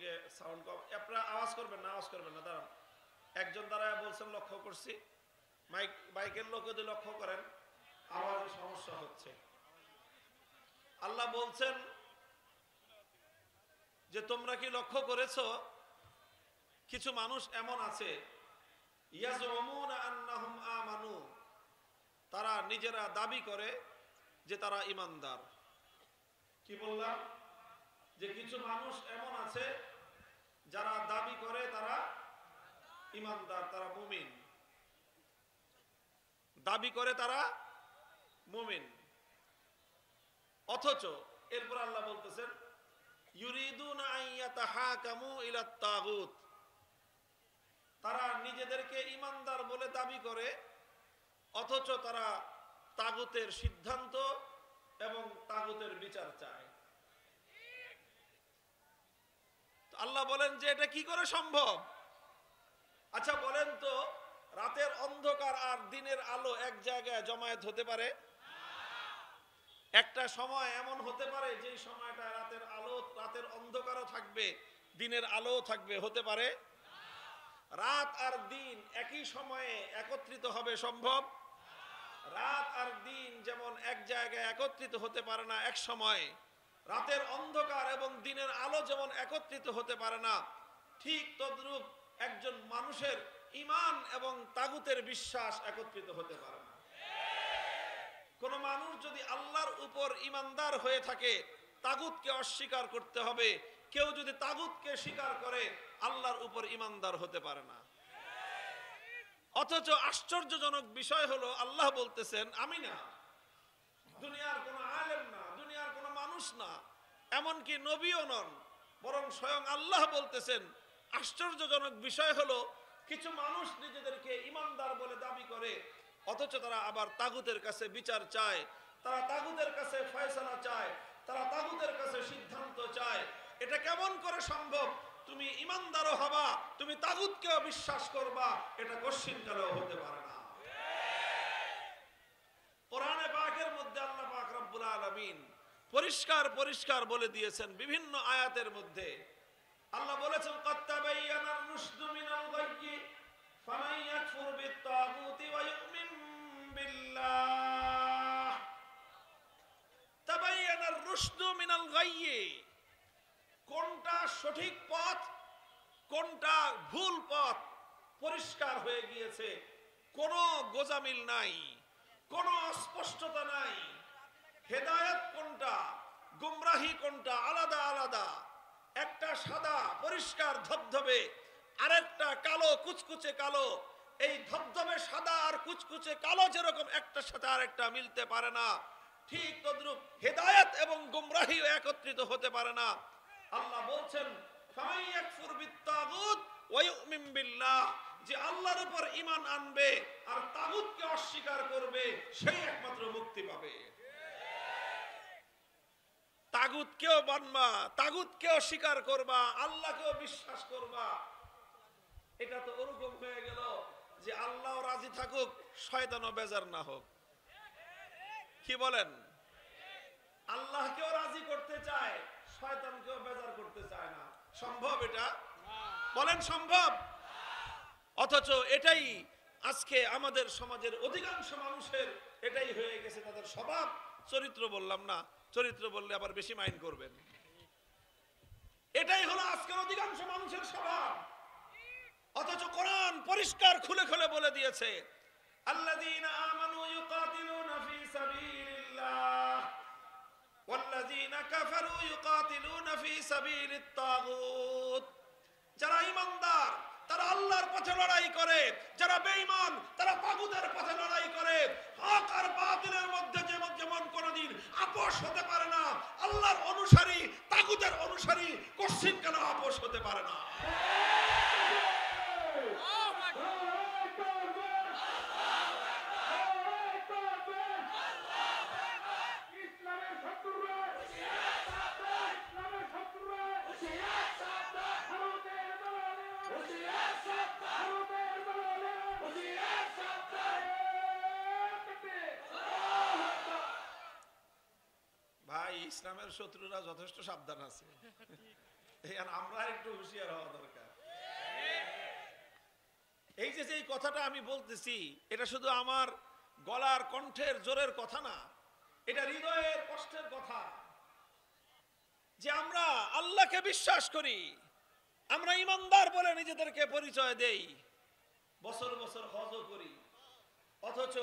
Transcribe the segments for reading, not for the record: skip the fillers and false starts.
থেকে সাউন্ড কম, আপনারা আওয়াজ করবেন না, দাঁড়ান। একজন দাঁড়ায় বলছেন লক্ষ্য করছি, মাইকের লোক যদি লক্ষ্য করেন আওয়াজের সমস্যা হচ্ছে। আল্লাহ বলছেন যে তোমরা কি লক্ষ্য করেছো কিছু মানুষ এমন আছে ইয়াজুমুনা আন্নাহুম আমানু, তারা নিজেরা দাবি করে যে তারা ঈমানদার। কি বললাম? যে কিছু মানুষ এমন আছে যারা দাবি করে তারা ঈমানদার, তারা মুমিন, দাবি করে তারা মুমিন, অথচ এরপর আল্লাহ বলতেছেন ইউরিদুনা আইয়াতাহাকামু ইলাত তাগুত, তারা নিজেদেরকে ঈমানদার বলে দাবি করে অথচ তারা তাগুতের সিদ্ধান্ত এবং তাগুতের বিচার চায়। আল্লাহ বলেন যে এটা কি করে সম্ভব? আচ্ছা বলেন তো, রাতের অন্ধকার আর দিনের আলো এক জায়গায় জমায়েত হতে পারে? একটা সময় এমন হতে পারে যে সময়টা রাতের আলো, রাতের অন্ধকারও থাকবে, দিনের আলোও থাকবে, হতে পারে? রাত আর দিন একই সময়ে একত্রিত হবে সম্ভব? রাত আর দিন যেমন এক জায়গায় একত্রিত হতে পারে না এক সময়, রাতের অন্ধকার এবং দিনের আলো যেমন একত্রিত হতে পারে না, ঠিক তদ্রূপ একজন মানুষের ঈমান এবং তাগুতের বিশ্বাস একত্রিত হতে পারে না। কোন মানুষ যদি আল্লাহর উপর ঈমানদার হয়ে থাকে তাগুতকে অস্বীকার করতে হবে, কেউ যদি তাগুতকে স্বীকার করে আল্লাহর উপর ঈমানদার হতে পারে না। অথচ আশ্চর্যজনক বিষয় হলো আল্লাহ বলতেছেন আমি না, দুনিয়ার কোন আলেম না, দুনিয়ার কোন মানুষ না, এমনকি নবীও নন, বরং স্বয়ং আল্লাহ বলতেছেন আশ্চর্যজনক বিষয় হলো কিছু মানুষ নিজেদেরকে ঈমানদার বলে দাবি করে অথচ তারা আবার তাগুতের কাছে বিচার চায়, তারা তাগুতের কাছে ফয়সালা চায়, তারা তাগুতের কাছে সিদ্ধান্ত চায়। এটা কেমন করে সম্ভব? তুমি ঈমানদারও হবা, তুমি তাগুতকেও বিশ্বাস করবা, এটা কশ্চিনকালেও হতে পারে না। কোরআনে পাকের মধ্যে আল্লাহ পাক রব্বুল আলামিন পরিষ্কার বলে দিয়েছেন বিভিন্ন আয়াতের মধ্যে। আল্লাহ বলেছেন ক্বাদ তাবায়্যানার রুশদু মিনাল গায়য়্যি ফামান ইয়াকফুর বিত-তাগুতি ওয়া ইউমিন বিল্লাহ। তাবায়্যানার রুশদু মিনাল গায়য়্যি, কোনটা সঠিক পথ কোনটা ভুল পথ পরিষ্কার হয়ে গিয়েছে, কোনো গোজামিল নাই, কোনো অস্পষ্টতা নাই। হেদায়েত কোনটা, গুমরাহি কোনটা, আলাদা আলাদা। একটা সাদা পরিষ্কার ধবধবে, আরেকটা কালো কুচকুচে কালো। এই ধবধবে সাদা আর কুচকুচে কালো যেরকম একটার সাথে আরেকটা মিলতে পারে না, ঠিক তদ্রূপ হেদায়েত এবং গুমরাহি একত্রিত হতে পারে না। আল্লাহ বলছেন ফামান ইয়াকফুর বিত-তাগুত ওয়া ইউমিন বিল্লাহ, যে আল্লাহর উপর ঈমান আনবে আর তাগুতকে অস্বীকার করবে সেই একমাত্র মুক্তি পাবে। তাগুতকেও মানবা, তাগুতকেও স্বীকার করবা, আল্লাহকেও বিশ্বাস করবা। এটা তো ওরকম হয়ে গেল যে আল্লাহও রাজি থাকুক, শয়তানও বেজার না হোক। কি বলেন? আল্লাহকেও রাজি করতে চায়, শয়তানকেও বেজার করতে চায় না। সম্ভব এটা? বলেন সম্ভব? অথচ এটাই আজকে আমাদের সমাজের অধিকাংশ মানুষের এটাই হয়ে গেছে তাদের স্বভাব। চরিত্র বললাম না, চরিত্র বললে আবার বেশি মাইন্ড করবেন। এটাই হলো আজকের অধিকাংশ মানুষের স্বভাব। অথচ কোরআন পরিষ্কার খুলে খুলে বলে দিয়েছে আল্লাযীনা আমানু ইউকাতিলুনা ফি সাবিলিল্লাহ ওয়াল্লাযীনা কাফারু ইউকাতিলুনা ফি সাবিলিত তাগুত। যারা ঈমানদার তারা আল্লাহর পথে লড়াই করে, যারা বেঈমান তারা তাগুতের পথে লড়াই করে। হক আর বাতিলের মধ্যে যেমন কোনদিন আপোষ হতে পারে না, আল্লাহর অনুসারী তাগুতের অনুসারী কোশ্চিনকালে আপোষ হতে পারে না। ইসলামের শত্রুরা যথেষ্ট সাবধান আছে, আমরা একটু হুঁশিয়ার হওয়া দরকার। এই যে এই কথাটা আমি বলতেছি, এটা শুধু আমার গলার কণ্ঠের জোরের কথা না, এটা হৃদয়ের কষ্টের কথা। যে আমরা আল্লাহকে বিশ্বাস করি, আমরা ইমানদার বলে নিজেদেরকে পরিচয় দেই, বছর বছর হজও করি, অথচ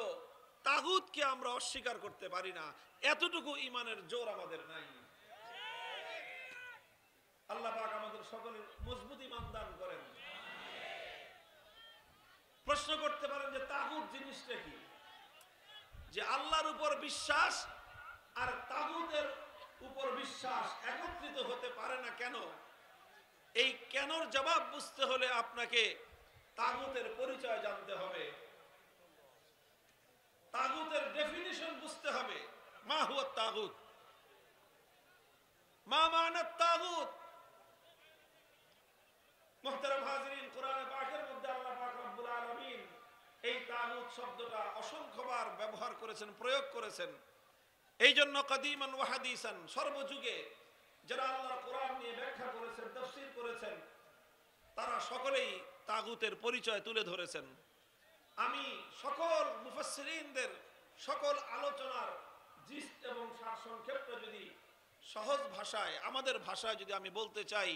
তাগুতকে আমরা অস্বীকার করতে পারি না। এতটুকু ইমানের জোর আমাদের নাই। আল্লাহ পাক আমাদের সকলের মজবুত ঈমান দান করেন। প্রশ্ন করতে পারেন যে তাগুত জিনিসটা কি? যে আল্লাহর উপর বিশ্বাস আর তাগুতের উপর বিশ্বাস একত্রিত হতে পারে না কেন? এই কেনর জবাব বুঝতে হলে আপনাকে তাগুতের পরিচয় জানতে হবে, তাগুতের ডেফিনিশন বুঝতে হবে। মা হুয়া তাগুত, মা মানা তাগুত। মুহতারাম হাজিরিন, কোরআনে পাকের মধ্যে আল্লাহ পাক রব্বুল আলামিন এই তাগুত শব্দটা অসংখ্যবার ব্যবহার করেছেন, প্রয়োগ করেছেন। এই জন্য কাদিমান ওয়া হাদিসান, সর্বযুগে যারা আল্লাহর কোরআন নিয়ে ব্যাখ্যা করেছেন, তাফসীর করেছেন, তারা সকলেই তাগুতের পরিচয় তুলে ধরেছেন। আমি সকল মুফাসসিরিনদের সকল আলোচনার জিস্ট এবং সারসংক্ষেপটা যদি সহজ ভাষায়, আমাদের ভাষায় যদি আমি বলতে চাই,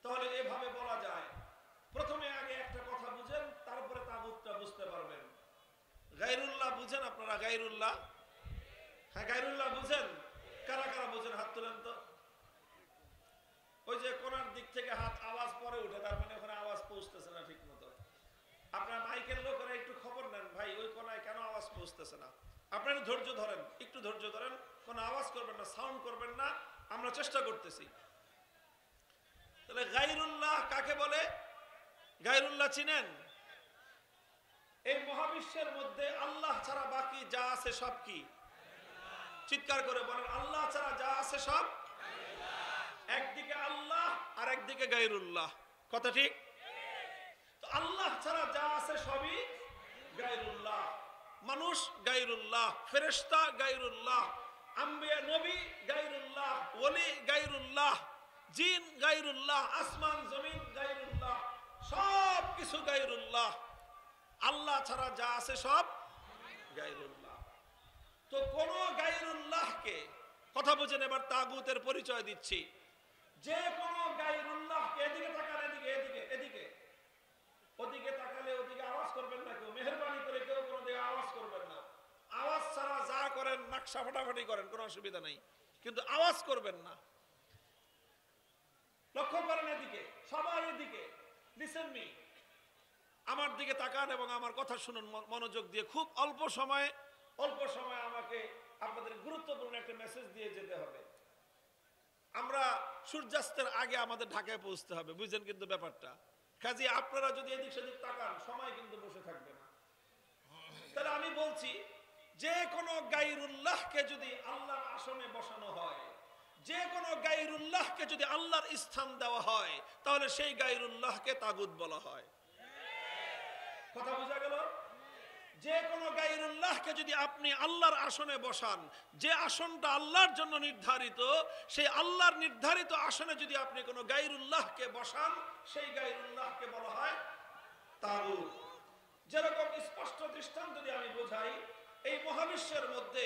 তাহলে এভাবে বলা যায়। প্রথমে আগে একটা কথা বুঝেন, তারপরে তাগুতটা বুঝতে পারবেন। গায়রুল্লাহ বুঝেন আপনারা? গায়রুল্লাহ, হ্যাঁ গায়রুল্লাহ বুঝেন? কারা কারা বুঝেন হাত তুলেন তো। ওই যে কোনার দিক থেকে হাত আওয়াজ পরে উঠে, তার মানে ওখানে আওয়াজ পৌঁছতেছে না ঠিক মতো। আপনার মাইকের লোকেরা একটু খবর নেন, ভাই ওই কোনায় কেন আওয়াজ পৌঁছতেছে না। আপনারা ধৈর্য ধরেন, একটু ধৈর্য ধরেন, কোনো আওয়াজ করবেন না, সাউন্ড করবেন না, আমরা চেষ্টা করতেছি। তাহলে গায়রুল্লাহ কাকে বলে? গায়রুল্লাহ চিনেন? এই মহাবিশ্বের মধ্যে আল্লাহ ছাড়া বাকি যা আছে সব কি? চিৎকার করে বলেন, আল্লাহ ছাড়া যা আছে সব। একদিকে আল্লাহ আর একদিকে গায়রুল্লাহ, কথা ঠিক? তো আল্লাহ ছাড়া যা আছে সবই গায়রুল্লাহ। মানুষ গায়রুল্লাহ, ফেরেশতা গায়রুল্লাহ, আম্বিয়া নবী গায়রুল্লাহ, ওলি গায়রুল্লাহ, জিন গায়রুল্লাহ, আসমান জমিন গায়রুল্লাহ, সব কিছু গায়রুল্লাহ। আল্লাহ ছাড়া যা আছে সব গায়রুল্লাহ। তো কোন গায়রুল্লাহকে, কথা বুঝেন, এবার তাগুতের পরিচয় দিচ্ছি। যে কোন গায়রুল্লাহকে, এদিকে তাকান, এদিকে এদিকে এদিকে, ওদিকে তাকালে ওদিকে আওয়াজ করবেন না কেউ, মেহেরবানি করে কেউ কোনো দিকে আওয়াজ করবেন না। আওয়াজ ছাড়া যা করেন নাকশা ফাটাফাটি করেন, কোনো অসুবিধা নাই, কিন্তু আওয়াজ করবেন না। লক্ষ্য করেন এদিকে, সবাই এদিকে, লিসেন মি, আমার দিকে তাকান এবং আমার কথা শুনুন মনোযোগ দিয়ে। খুব অল্প সময় আমাকে আপনাদের গুরুত্বপূর্ণ একটা মেসেজ দিয়ে যেতে হবে। আমরা সূর্যাস্তের আগে আমাদের ঢাকায় পৌঁছতে হবে, বুঝছেন কিন্তু ব্যাপারটা। কাজে আপনারা যদি এদিক সেদিক তাকান, সময় কিন্তু বসে থাকবে না। তাহলে আমি বলছি, যে কোনো গায়রুল্লাহকে যদি আল্লাহর আসনে বসানো হয়, যে কোনো গায়রুল্লাহকে যদি আল্লাহর স্থান দেওয়া হয়, তাহলে সেই গায়রুল্লাহকে তাগুত বলা হয়। কথা বোঝা গেল? যে কোনো গায়রুল্লাহকে যদি আপনি আল্লাহর আসনে বসান, যে আসনটা আল্লাহর জন্য নির্ধারিত, সেই আল্লাহর নির্ধারিত আসনে যদি আপনি কোনো গায়রুল্লাহকে বসান, সেই গায়রুল্লাহকে বলা হয় তাগুত। যেরকম স্পষ্ট দৃষ্টান্ত যদি আমি বোঝাই, এই মহাবিশ্বের মধ্যে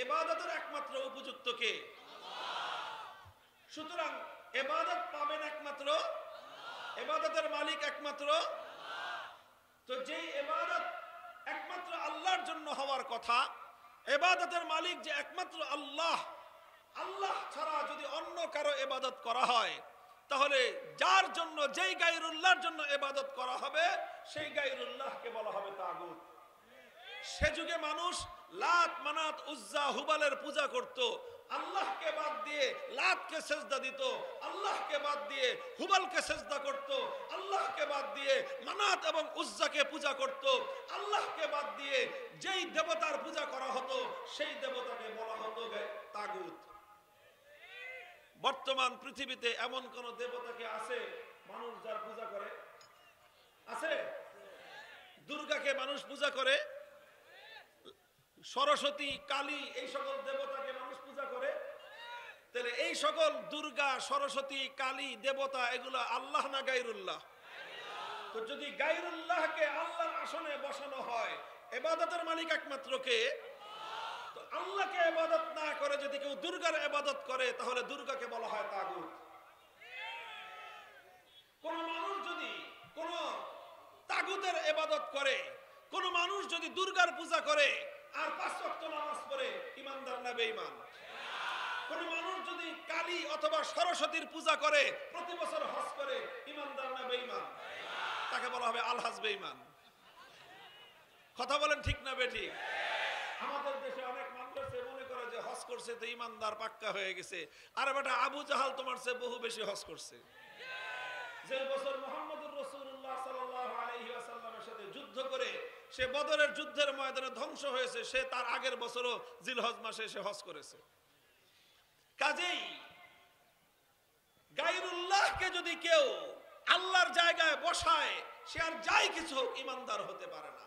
ইবাদতের একমাত্র উপযুক্ত কে? সুতরাং ইবাদত পাবেন একমাত্র, ইবাদতের মালিক একমাত্র। তো যেই ইবাদত একমাত্র আল্লাহর জন্য হওয়ার কথা, ইবাদতের মালিক যে একমাত্র আল্লাহ, আল্লাহ ছাড়া যদি অন্য কারো ইবাদত করা হয়, তাহলে যার জন্য, যেই গায়রুল্লাহর জন্য ইবাদত করা হবে, সেই গায়রুল্লাহকে বলা হবে তাগুত। সে যুগে মানুষ লাত, মানাত, উজ্জা, হুবালের পূজা করত, আল্লাহকে বাদ দিয়ে লাতকে সেজদা দিত, আল্লাহকে বাদ দিয়ে হুবালকে সেজদা করত, আল্লাহকে বাদ দিয়ে মানাত এবং উজ্জাকে পূজা করত। আল্লাহকে বাদ দিয়ে যেই দেবতার পূজা করা হতো, সেই দেবতাকে বলা হতো তাগুত। বর্তমান পৃথিবীতে এমন কোন দেবতাকে আছে মানুষ যার পূজা করে? আছে? দুর্গাকে মানুষ পূজা করে, সরস্বতী, কালী, এই সকল দেবতাকে মানুষ পূজা করে। তাহলে এই সকল দুর্গা, সরস্বতী, কালী, দেবতা এগুলা আল্লাহ না গায়রুল্লাহ? তো যদি গায়রুল্লাহকে আল্লাহর আসনে বসানো হয়, ইবাদতের মালিক একমাত্র কে? তো আল্লাহকে ইবাদত না করে যদি কেউ দুর্গার ইবাদত করে, তাহলে দুর্গাকে বলা হয় তাগুত। কোন মানুষ যদি কোন তাগুতের ইবাদত করে, কোন মানুষ যদি দুর্গার পূজা করে আর 5 ওয়াক্ত নামাজ পড়ে, ঈমানদার না বেঈমান? কোন মানুষ যদি কালী অথবা সরস্বতীর পূজা করে, প্রতি বছর হজ করে, ঈমানদার না বেঈমান? তাকে বলা হবে আলহাজ বেঈমান। কথা বলেন ঠিক না বেঠিক? আমাদের দেশে অনেক মানুষ মনে করে যে হজ করছে তো ঈমানদার পাক্কা হয়ে গেছে। আর বেটা আবু জাহাল তোমার চেয়ে বহু বেশি হজ করছে। যে বছর মুহাম্মদুর রাসূলুল্লাহ সাল্লাল্লাহু আলাইহি ওয়াসাল্লামের সাথে যুদ্ধ করে সে বদরের যুদ্ধের ময়দানে ধ্বংস হয়েছে, সে তার আগের বছরও জিলহজ মাসে সে হজ করেছে। কাজেই গায়রুল্লাহকে যদি কেউ আল্লাহর জায়গায় বসায়, সে আর যাই কিছু হোক ঈমানদার হতে পারে না।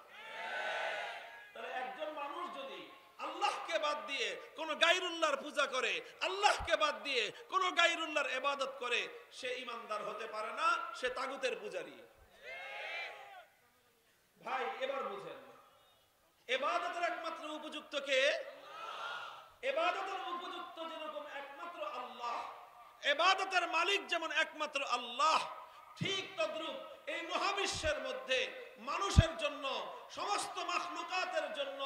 তাহলে একজন মানুষ যদি আল্লাহকে বাদ দিয়ে কোন গায়রুল্লাহর পূজা করে, আল্লাহকে বাদ দিয়ে কোন গায়রুল্লাহর ইবাদত করে, সে ঈমানদার হতে পারে না, সে তাগুতের পূজারী। ভাই এবার বুঝেন, ইবাদতের একমাত্র উপযুক্ত কে? ইবাদতের উপযুক্ত যেরকম একমাত্র আল্লাহ, ইবাদতের মালিক যেমন একমাত্র আল্লাহ, ঠিক তদ্রূপ এই মহাবিশ্বের মধ্যে মানুষের জন্য, সমস্ত মাখলুকাতের জন্য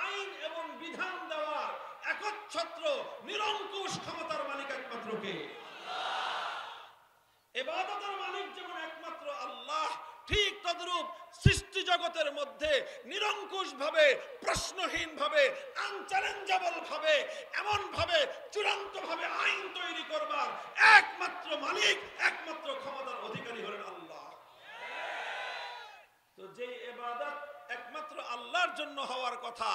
আইন এবং বিধান দেওয়ার একচ্ছত্র নিরঙ্কুশ ক্ষমতার মালিক একমাত্র কে? ইবাদতের মালিক যেমন একমাত্র আল্লাহ, ঠিক তদ্রূপ সৃষ্টি জগতের মধ্যে নিরঙ্কুশ ভাবে, প্রশ্নহীন ভাবে, আনচ্যালেঞ্জেবল ভাবে, এমন ভাবে চূড়ান্ত ভাবে আইন তৈরি করবার একমাত্র মালিক, একমাত্র ক্ষমতার অধিকারী হলেন আল্লাহ। তো যে ইবাদত একমাত্র আল্লাহর জন্য হওয়ার কথা,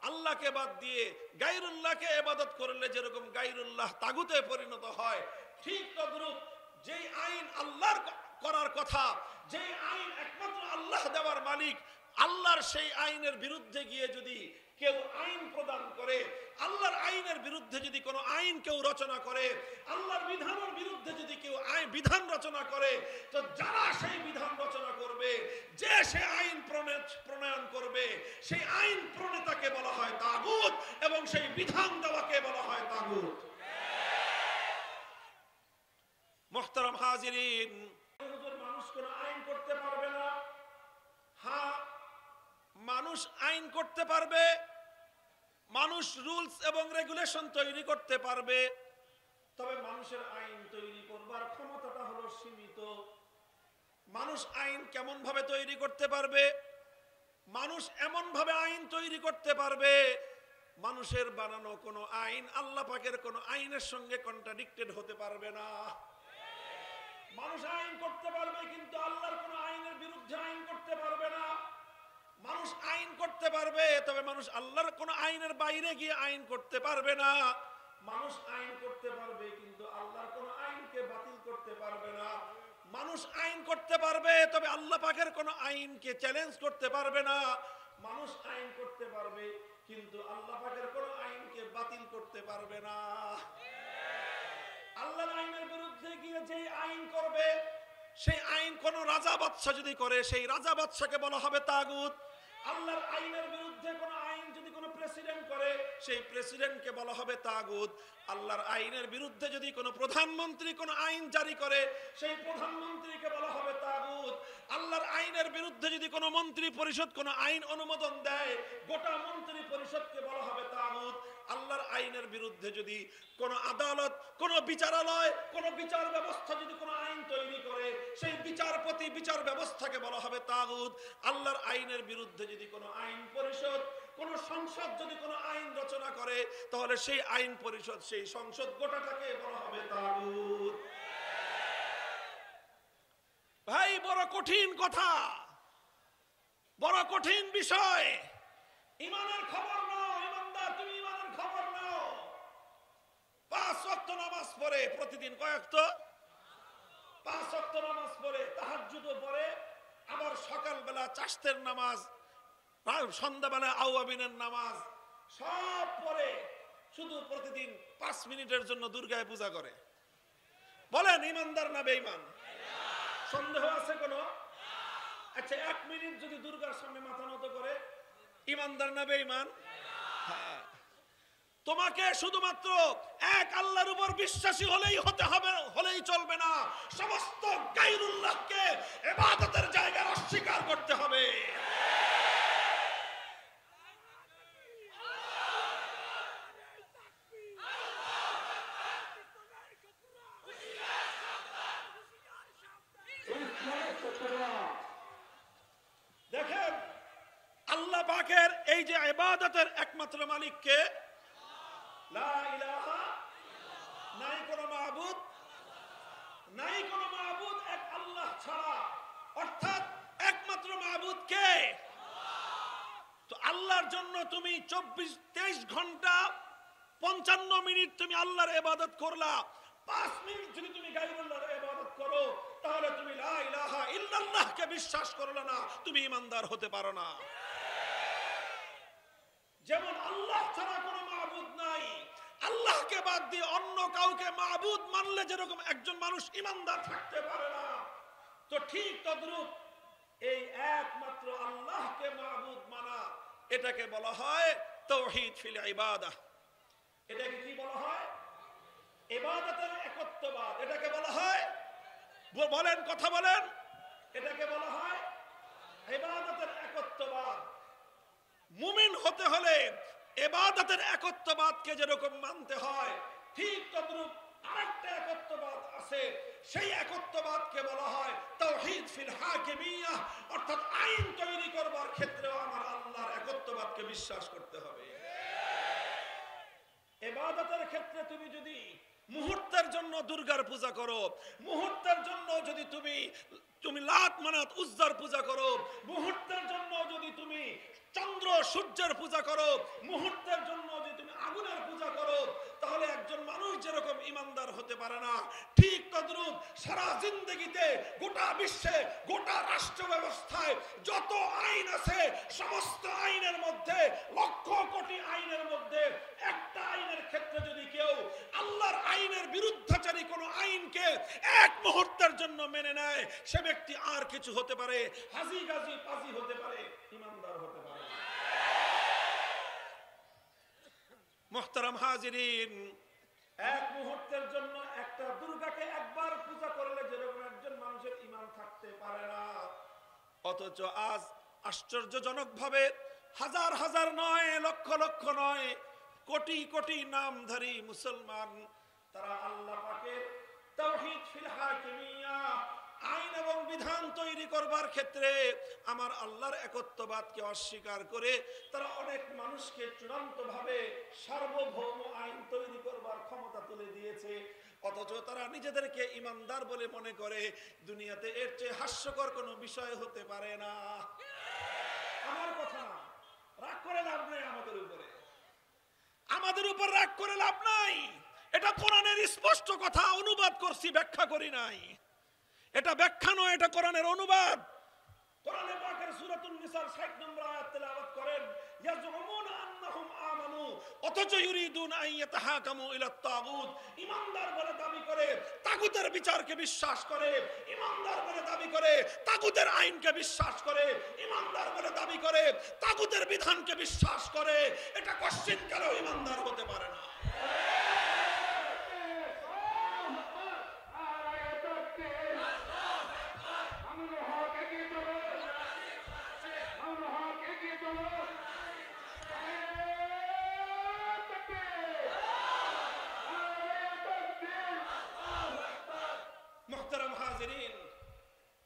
আল্লাহকে বাদ দিয়ে গায়রুল্লাহকে ইবাদত করলে যেরকম গায়রুল্লাহ তাগুতে পরিণত হয়, ঠিক তদ্রূপ যেই আইন আল্লাহর করার কথা, যেই আইন একমাত্র আল্লাহ দেওয়ার মালিক, আল্লাহর সেই আইনের বিরুদ্ধে গিয়ে যদি কেউ আইন প্রদান করে, আল্লাহর আইনের বিরুদ্ধে যদি কোনো আইন কেউ রচনা করে, আল্লাহর বিধানের বিরুদ্ধে যদি কেউ বিধান রচনা করে, তো যারা সেই বিধান রচনা করবে, যে সে আইন প্রণয়ন করবে, সেই আইন প্রণেতাকে বলা হয় তাগুত, এবং সেই বিধান দেওয়াকে বলা হয় তাগুত। মুহতারাম হাজিরিন, মানুষ কোন আইন করতে পারবে না। হ্যাঁ, মানুষ আইন করতে পারবে, মানুষ রুলস এবং রেগুলেশন তৈরি করতে পারবে, তবে মানুষের আইন তৈরি করবার ক্ষমতাটা হলো সীমিত। মানুষ আইন কেমন ভাবে তৈরি করতে পারবে? মানুষ এমন ভাবে আইন তৈরি করতে পারবে, মানুষের বানানো কোনো আইন আল্লাহ পাকের কোনো আইনের সঙ্গে কন্ট্রাডিক্টেড হতে পারবে না। মানুষ আইন করতে পারবে, কিন্তু আল্লাহর কোনো আইনের বিরুদ্ধে আইন করতে পারবে না। মানুষ আইন করতে পারবে, তবে মানুষ আল্লাহর কোনো আইনের বাইরে গিয়ে আইন করতে পারবে না। মানুষ আইন করতে পারবে, কিন্তু আল্লাহর কোনো আইনকে বাতিল করতে পারবে না। মানুষ আইন করতে পারবে, তবে আল্লাহ পাকের কোনো আইনকে চ্যালেঞ্জ করতে পারবে না। মানুষ আইন করতে পারবে, কিন্তু আল্লাহ পাকের কোনো আইনকে বাতিল করতে পারবে না। আল্লাহর আইনের বিরুদ্ধে গিয়ে যে আইন করবে, সেই আইন কোন রাজা বাদশা যদি করে, সেই রাজা বাদশাকে বলা হবে তাগুত। আল্লাহর আইনের বিরুদ্ধে কোন আইন যদি কোন প্রেসিডেন্ট করে, সেই প্রেসিডেন্টকে বলা হবে তাগুত। আল্লাহর আইনের বিরুদ্ধে যদি কোন প্রধানমন্ত্রী কোন আইন জারি করে, সেই প্রধানমন্ত্রীকে বলা হবে তাগুত। আল্লাহর আইনের বিরুদ্ধে যদি কোন মন্ত্রী পরিষদ কোন আইন অনুমোদন দেয়, গোটা মন্ত্রী পরিষদকে বলা হবে তাগুত। আল্লাহর আইনের বিরুদ্ধে যদি কোন আদালত, কোন বিচারালয়, কোন বিচার ব্যবস্থা যদি কোন আইন তৈরি করে, সেই বিচারপতি, বিচার ব্যবস্থাকে বলা হবে তাগুত। আল্লাহর আইনের বিরুদ্ধে যদি কোন আইন পরিষদ, কোন সংসদ যদি কোন আইন রচনা করে, তাহলে সেই আইন পরিষদ, সেই সংসদ গোটাটাকে বলা হবে তাগুত। ভাই, বড় কঠিন কথা, বড় কঠিন বিষয়। ইমানের খবর নাও, ইমানদার, তুমি ইমানের খবর নাও। 5 ওয়াক্ত নামাজ পড়ে প্রতিদিন, কয় ওয়াক্ত? 5 ওয়াক্ত নামাজ পড়ে, তাহাজ্জুদও পড়ে, আবার সকালবেলা চাশতের নামাজ, সন্ধ্যাবেলা আওয়াবিনের নামাজ সব পড়ে, শুধু প্রতিদিন 5 মিনিটের জন্য দুর্গায় পূজা করে? বলেন ইমানদার না বেঈমান? সন্দেহ আছে কোনো? আচ্ছা 1 মিনিট যদি দুর্গার সামনে মাথা নত করে, ইমানদার না বেঈমান? হ্যাঁ। তোমাকে শুধুমাত্র এক আল্লাহর উপর বিশ্বাসী হলেই হতে হবে, হলেই চলবে না, সমস্ত গায়রুল্লাহকে ইবাদতের জায়গায় অস্বীকার করতে হবে। দেখেন আল্লাহ পাকের এই যে ইবাদতের একমাত্র মালিক কে? লা ইলাহা, নাই কোন মাবুদ, নাই কোন মাবুদ এক আল্লাহ ছাড়া। অর্থাৎ একমাত্র মাবুদ কে? তো আল্লাহর জন্য তুমি 23 ঘন্টা 55 মিনিট তুমি আল্লাহর ইবাদত করলা, 5 মিনিট যদি তুমি গায়রুল্লাহর ইবাদত করো, তাহলে তুমি লা ইলাহা ইল্লাল্লাহকে বিশ্বাস করলে না, তুমি ঈমানদার হতে পারো না। যেমন আল্লাহ ছাড়া কোনো মাবুদ নাই, আল্লাহকে বাদ দিয়ে অন্য কাউকে মাবুদ মানলে যেরকম একজন মানুষ ঈমানদার থাকতে পারে না, তো ঠিক তদ্রূপ এই একমাত্র আল্লাহকে মাবুদ মানা, এটাকে বলা হয় তাওহীদ ফিল ইবাদাহ। এটাকে কি বলা হয়? ইবাদতের একত্ববাদ। এটাকে বলা হয়, বলেন কথা বলেন, এটাকে বলা হয় ইবাদতের একত্ববাদ। মুমিন হতে হলে ইবাদতের একত্ববাদকে যেরকম মানতে হয়, ঠিক তদ্রূপ আরেকটা একত্ববাদ আছে, সেই একত্ববাদকে বলা হয় তাওহীদ ফিল হাকিমিয়াহ। অর্থাৎ আইন তৈরি করবার ক্ষেত্রেও আমার আল্লাহর একত্ববাদকে বিশ্বাস করতে হবে। ইবাদতের ক্ষেত্রে তুমি যদি মুহূর্তের জন্য দুর্গার পূজা করো, মুহূর্তের জন্য যদি তুমি লাত মানাত উজ্জার পূজা করো, মুহূর্তের জন্য যদি তুমি চন্দ্র সূর্যের পূজা করো, মুহূর্তের জন্য যদি তুমি আগুনের পূজা করো, তাহলে একজন মানুষ যেরকম ঈমানদার হতে পারে না, ঠিক তদ্রূপ সারা জিন্দেগিতে গোটা বিশ্বে গোটা রাষ্ট্র ব্যবস্থায় যত আইন আছে, সমস্ত আইনের মধ্যে, লক্ষ কোটি আইনের মধ্যে একটা আইনের ক্ষেত্রে যদি কেউ আল্লাহর আইনের বিরুদ্ধাচারী কোনো আইনকে এক মুহূর্তের জন্য মেনে নেয়, সে ব্যক্তি আর কিছু হতে পারে, হাজি গাজি পাজি হতে পারে, ঈমানদার হতে পারে। মুহতারাম হাজিরিন, এক মুহূর্তের জন্য একটা দুর্গাকে একবার পূজা করলে যেরকম একজন মানুষের ঈমান থাকতে পারে না, অথচ আজ আশ্চর্যজনকভাবে হাজার হাজার নয়, লক্ষ লক্ষ নয়, কোটি কোটি নামধারী মুসলমান তারা আল্লাহ পাকের তাওহীদ ফিল হাকিমিয়াহ আইন এবং বিধান তৈরি করবার ক্ষেত্রে আমার আল্লাহর একত্ববাদকে অস্বীকার করে তারা অনেক মানুষকে চূড়ান্তভাবে সার্বভৌম আইন তৈরি করবার ক্ষমতা তুলে দিয়েছে। অথচ তারা নিজেদেরকে ঈমানদার বলে মনে করে। দুনিয়াতে এর চেয়ে হাস্যকর কোনো বিষয় হতে পারে না। আমার কথা না, রাগ করে লাভ নাই আমাদের উপরে, আমাদের উপর রাগ করে লাভ নাই। এটা কোরআনের স্পষ্ট কথা, অনুবাদ করছি, ব্যাখ্যা করি নাই। এটা ব্যাখ্যা নয়, এটা কোরআনের অনুবাদ। কোরআনে পাকের সূরাতুন নিসার 60 নম্বর আয়াত তেলাওয়াত করেন, ইয়াজুমুনা আন্নাহুম আমানু অথচ ইউরিদুন আন ইয়াতাহাকামু ইলা তাগুত। ঈমানদার বলে দাবি করে তাগুতের বিচারকে বিশ্বাস করে, ঈমানদার বলে দাবি করে তাগুতের আইনকে বিশ্বাস করে, ঈমানদার বলে দাবি করে তাগুতের বিধানকে বিশ্বাস করে। এটা কোশ্চেন কেন ঈমানদার হতে পারে না?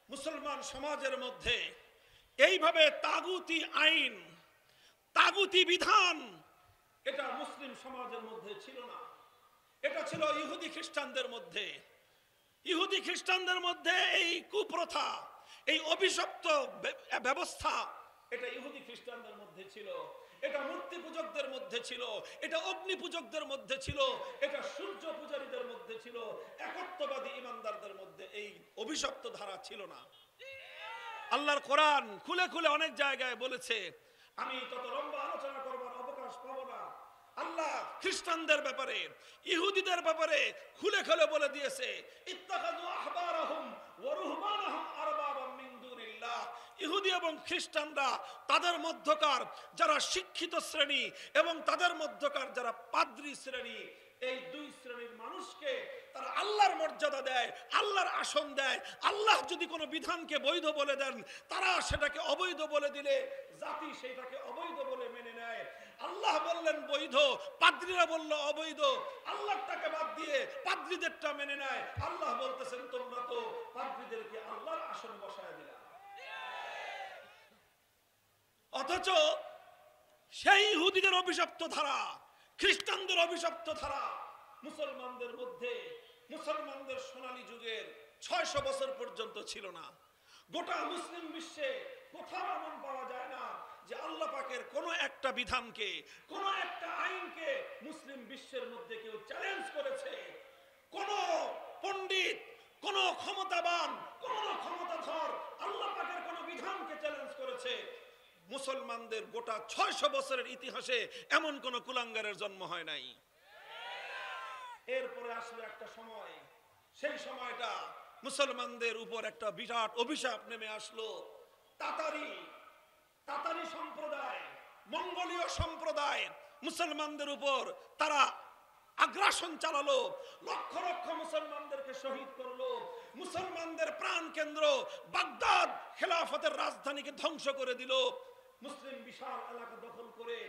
মুসলমান সমাজের মধ্যে এইভাবে তাগুতি আইন, তাগুতি বিধান, এটা মুসলিম সমাজের মধ্যে ছিল না। এটা ছিল ইহুদি খ্রিস্টানদের মধ্যে। ইহুদি খ্রিস্টানদের মধ্যে এই কুপ্রথা, এই অভিশপ্ত ব্যবস্থা, এটা ইহুদি খ্রিস্টানদের মধ্যে ছিল। এটা মূর্তি পূজকদের মধ্যে ছিল, এটা অগ্নি পূজকদের মধ্যে ছিল, এটা সূর্য পূজারীদের মধ্যে ছিল। একত্ববাদী ঈমানদারদের মধ্যে এই অভিশপ্ত ধারা ছিল না। আল্লাহর কোরআন খুলে খুলে অনেক জায়গায় বলেছে, আমি তত লম্বা আলোচনা করবার অবকাশ পাবো না। আল্লাহ খ্রিস্টানদের ব্যাপারে, ইহুদিদের ব্যাপারে খুলে খুলে বলে দিয়েছে, ইত্তাখাযু আহবারাহুম ওয়া রুহবানাহুম আরবাবাম মিন দুনিল্লাহ। ইহুদি এবং খ্রিস্টানরা তাদের মধ্যকার যারা শিক্ষিত শ্রেণী এবং তাদের মধ্যকার যারা পাদ্রী শ্রেণী, এই দুই শ্রেণীর মানুষকে তারা আল্লাহর মর্যাদা দেয়, আল্লাহর আসন দেয়। আল্লাহ যদি কোনো বিধানকে বৈধ বলে দেন, তারা সেটাকে অবৈধ বলে দিলে জাতি সেটাকে অবৈধ বলে মেনে নেয়। আল্লাহ বললেন বৈধ, পাদ্রীরা বলল অবৈধ, আল্লাহটাকে বাদ দিয়ে পাদ্রীদেরটা মেনে নেয়। আল্লাহ বলতেছেন তোমরা তো পাদ্রীদেরকে আল্লাহর আসনে বসায় দিলা। অথচ সেই ইহুদিদের অভিশপ্ত ধারা, খ্রিস্টানদের অভিশপ্ত ধারা মুসলমানদের মধ্যে, মুসলমানদের সোনালী যুগের 600 বছর পর্যন্ত ছিল না। গোটা মুসলিম বিশ্বে কোথাও এমন পাওয়া যায় না যে আল্লাহ পাকের কোন একটা বিধানকে, কোন একটা আইনকে মুসলিম বিশ্বের মধ্যে কেউ চ্যালেঞ্জ করেছে। কোন পণ্ডিত, কোন ক্ষমতাবান, কোন ক্ষমতাধর আল্লাহ পাকের কোন বিধানকে চ্যালেঞ্জ করেছে? মুসলমানদের গোটা 600 বছরের ইতিহাসে এমন কোন কুলাঙ্গারের জন্ম হয় নাই। এরপরে আসলে একটা সময়, সেই সময়টা মুসলমানদের উপর একটা বিরাট অভিশাপ নেমে আসলো। তাতারি সম্প্রদায়, মঙ্গোলীয় সম্প্রদায় মুসলমানদের উপর তারা আগ্রাসন চালালো, লক্ষ লক্ষ মুসলমানদেরকে শহীদ করলো। মুসলমানদের প্রাণ কেন্দ্র বাগদাদ খেলাফতের রাজধানীকে ধ্বংস করে দিল। মুসলিম বিশাল এলাকা দখল করে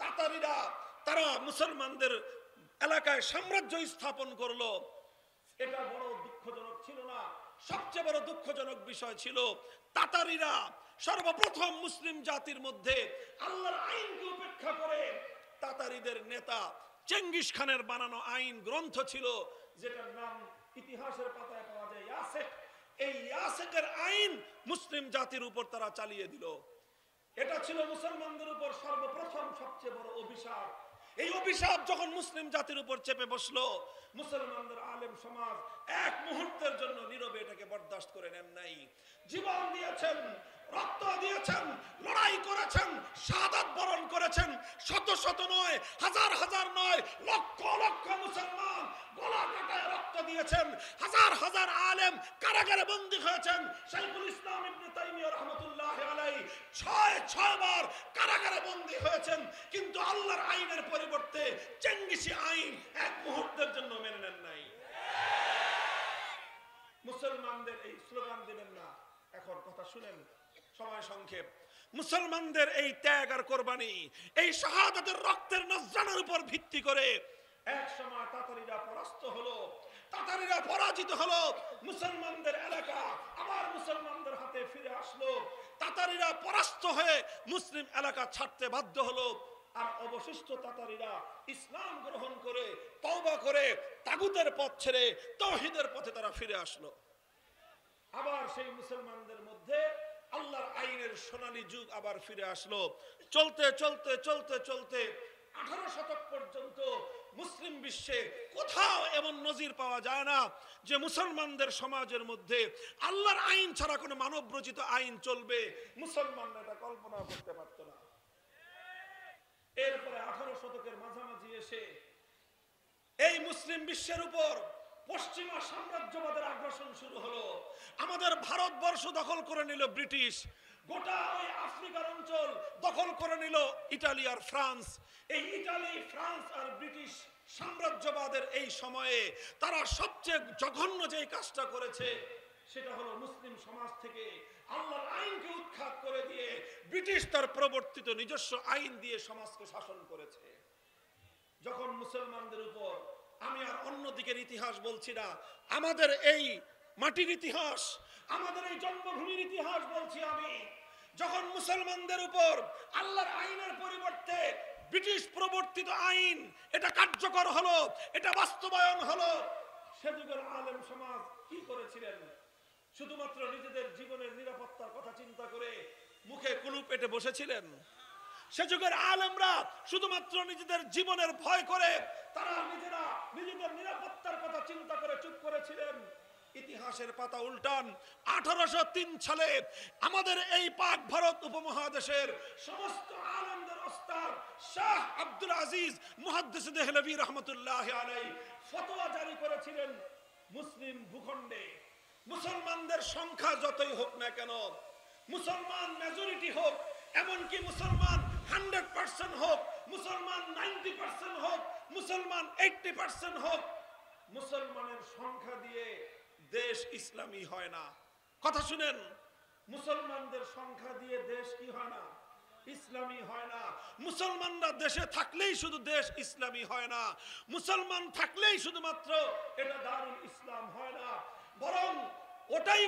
তাতারিরা তারা মুসলমানদের এলাকায় সাম্রাজ্য স্থাপন করলো। এটা বড় দুঃখজনক ছিল না, সবচেয়ে বড় দুঃখজনক বিষয় ছিল তাতারিরা সর্বপ্রথম মুসলিম জাতির মধ্যে আল্লাহর আইনকে উপেক্ষা করে তাতারিদের নেতা চেঙ্গিস খানের বানানো আইন গ্রন্থ ছিল, যেটার নাম ইতিহাসের পাতায় পাওয়া যায় ইয়াসেক। এই ইয়াসেকের আইন মুসলিম জাতির উপর তারা চালিয়ে দিল। এটা ছিল মুসলমানদের উপর সর্বপ্রথম সবচেয়ে বড় অভিশাপ। এই অভিশাপ যখন মুসলিম জাতির উপর চেপে বসলো, মুসলমানদের আলেম সমাজ এক মুহূর্তের জন্য নীরবে এটাকে বরদাস্ত করে নেন নাই। জীবন দিয়েছেন, রক্ত দিয়েছেন, লড়াই করেছেন, শাহাদাত বরণ করেছেন। শত শত নয়, হাজার হাজার নয়, লক্ষ লক্ষ মুসলমান গলা কাটায় রক্ত দিয়েছেন। হাজার হাজার আলেম কারাগারে বন্দী হয়েছেন। শাইখুল ইসলাম ইবনে তাইমিয়া রাহমাতুল্লাহ আলাইহি 6 বার কারাগারে বন্দী হয়েছেন, কিন্তু আল্লাহর আইনের পরিবর্তে চেঙ্গিসি আইন এক মুহূর্তের জন্য মেনে নেন নাই। মুসলমানদের এই স্লোগান দিবেন না, এখন কথা শুনেন, সময় সংক্ষেপ। মুসলমানদের এই ত্যাগ আর কোরবানি, এই শাহাদাতের রক্তের নজরানার উপর ভিত্তি করে এক সময় তাতারিরা পরাস্ত হলো, তাতারিরা পরাজিত হলো। মুসলমানদের এলাকা আবার মুসলমানদের হাতে ফিরে আসলো। তাতারিরা পরাস্ত হয়ে মুসলিম এলাকা ছাড়তে বাধ্য হলো। আর অবশিষ্ট তাতারিরা ইসলাম গ্রহণ করে তওবা করে তাগুতের পথ ছেড়ে তাওহীদের পথে তারা ফিরে আসলো। আবার সেই মুসলমানদের মধ্যে আল্লাহর আইনের সোনালী যুগ আবার ফিরে আসলো। চলতে চলতে চলতে চলতে 18 শতক পর্যন্ত মুসলিম বিশ্বে কোথাও এমন নজির পাওয়া যায় না যে মুসলমানদের সমাজের মধ্যে আল্লাহর আইন ছাড়া কোনো মানব রচিত আইন চলবে। মুসলমানরা এটা কল্পনা করতে পারত না। এরপরে 18 শতকের মাঝামাঝি এসে এই মুসলিম বিশ্বের উপর পশ্চিমা সাম্রাজ্যবাদের আগ্রাসন শুরু হলো। আমাদের ভারতবর্ষ দখল করে নিল ব্রিটিশ, গোটা ওই আফ্রিকার অঞ্চল দখল করে নিল ইতালি আর ফ্রান্স। এই ইতালি, ফ্রান্স আর ব্রিটিশ সাম্রাজ্যবাদের এই সময়ে তারা সবচেয়ে জঘন্য যে কাজটা করেছে সেটা হলো মুসলিম সমাজ থেকে আল্লাহর আইনকে উৎখাত করে দিয়ে ব্রিটিশ তার প্রবর্তিত নিজস্ব আইন দিয়ে সমাজকে শাসন করেছে। যখন মুসলমানদের উপর, আমি আর অন্য দিকের ইতিহাস বলছি না, আমাদের এই মাটির ইতিহাস, আমাদের এই জন্মভূমির ইতিহাস বলছি আমি, যখন মুসলমানদের উপর আল্লাহর আইনের পরিবর্তে ব্রিটিশ প্রবর্তিত আইন এটা কার্যকর হলো, এটা বাস্তবায়ন হলো, সে যুগের আলেম সমাজ কি করেছিলেন? শুধুমাত্র নিজেদের জীবনের নিরাপত্তার কথা চিন্তা করে মুখে কুলুপ পেটে বসেছিলেন? সে যুগের আলেমরা শুধুমাত্র নিজেদের জীবনের ভয় করে তারা নিজেরা নিজেদের নিরাপত্তার কথা চিন্তা করে চুপ করেছিলেন? ইতিহাসের পাতা উল্টান, 1803 সালে আমাদের এই পাক ভারত উপমহাদেশের সমস্ত আলেমদের ওস্তাদ শাহ আব্দুল আজিজ মুহাদ্দিস দেহলভী রহমতুল্লাহ আলাইহি ফতোয়া জারি করেছিলেন, মুসলিম ভূখণ্ডে মুসলমানদের সংখ্যা যতই হোক না কেন, মুসলমান মেজরিটি হোক, এমনকি মুসলমান 100% হোক, মুসলমান 90% হোক, মুসলমান 80% হোক, মুসলমানের সংখ্যা দিয়ে দেশ ইসলামী হয় না। কথা শুনেন, মুসলমানদের সংখ্যা দিয়ে দেশ কি হয় না? ইসলামী হয় না। মুসলমানরা দেশে থাকলেই শুধু দেশ ইসলামী হয় না, মুসলমান থাকলেই শুধুমাত্র এটা দারুল ইসলাম হয় না, বরং ওটাই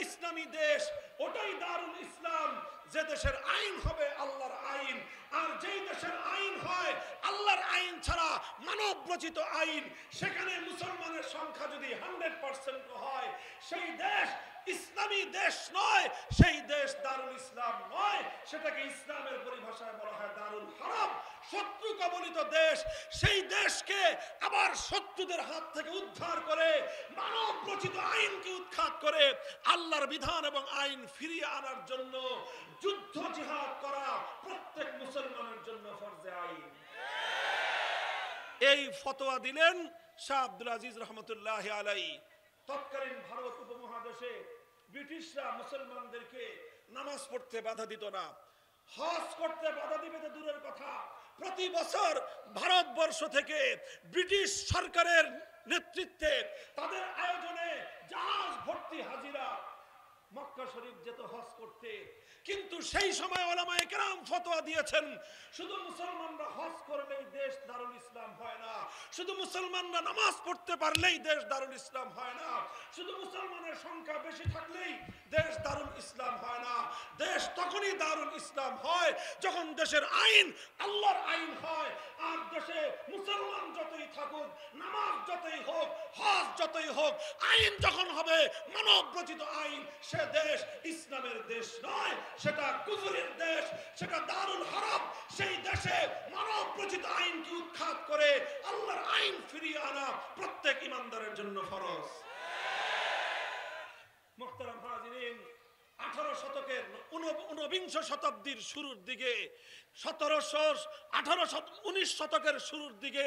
ইসলামী দেশ, ওটাই দারুল ইসলাম যে দেশের আইন হবে আল্লাহর আইন। আর যেই দেশের আইন হয় আল্লাহর আইন ছাড়া মানব রচিত আইন, সেখানে মুসলমানের সংখ্যা যদি 100% হয়, সেই দেশ ইসলামী দেশ নয়, সেই দেশ দারুল ইসলাম নয়, সেটাকে ইসলামের পরিভাষায় বলা হয় দারুল হারাম, শত্রু কবলিত দেশ। সেই দেশকে আবার শত্রুদের হাত থেকে উদ্ধার করে মানব রচিত আইনকে উৎখাত করে আল্লাহর বিধান এবং আইন ফিরিয়ে আনার জন্য যুদ্ধ জিহাদ করা প্রত্যেক মুসলমানের জন্য ফরজে আইন। এই ফতোয়া দিলেন শাহ আব্দুল আজিজ রহমতুল্লাহ আলাইহি। তৎকালীন ভারত উপমহাদেশে ব্রিটিশরা মুসলমানদেরকে নামাজ পড়তে বাধা দিত না, হজ করতে বাধা দিবে তো দূরের কথা, প্রতি বছর ভারতবর্ষ থেকে ব্রিটিশ সরকারের নেতৃত্বে তাদের আয়োজনে জাহাজ ভর্তি হাজিরা মক্কা শরীফ যেত হজ করতে। কিন্তু সেই সময় উলামায়ে কেরাম ফতোয়া দিয়েছেন, শুধু মুসলমানরা হজ করলেই দেশ দারুল ইসলাম হয় না, শুধু মুসলমানরা নামাজ পড়তে পারলেই দেশ দারুল ইসলাম হয় না, শুধু মুসলমানের সংখ্যা বেশি থাকলেই দেশ দারুল ইসলাম হয় না। দেশ তখনই দারুল ইসলাম হয় যখন দেশের আইন আল্লাহর আইন হয়। আর দেশে মুসলমান যতই থাকুক, নামাজ যতই হোক, হজ যতই হোক, আইন যখন হবে মানব রচিত আইন, সে দেশ ইসলামের দেশ নয়, সেটা কুফরের দেশ, সেটা দারুল হারাম। সেই দেশে মানব রচিত আইনকে উৎখাত করে আল্লাহর আইন ফিরিয়ে আনা প্রত্যেক ইমানদারের জন্য ফরজ। মুহতারাম হাজিরিন, 18 শতকের 19 শতাব্দীর শুরুর দিকে, 19 শতকের শুরুর দিকে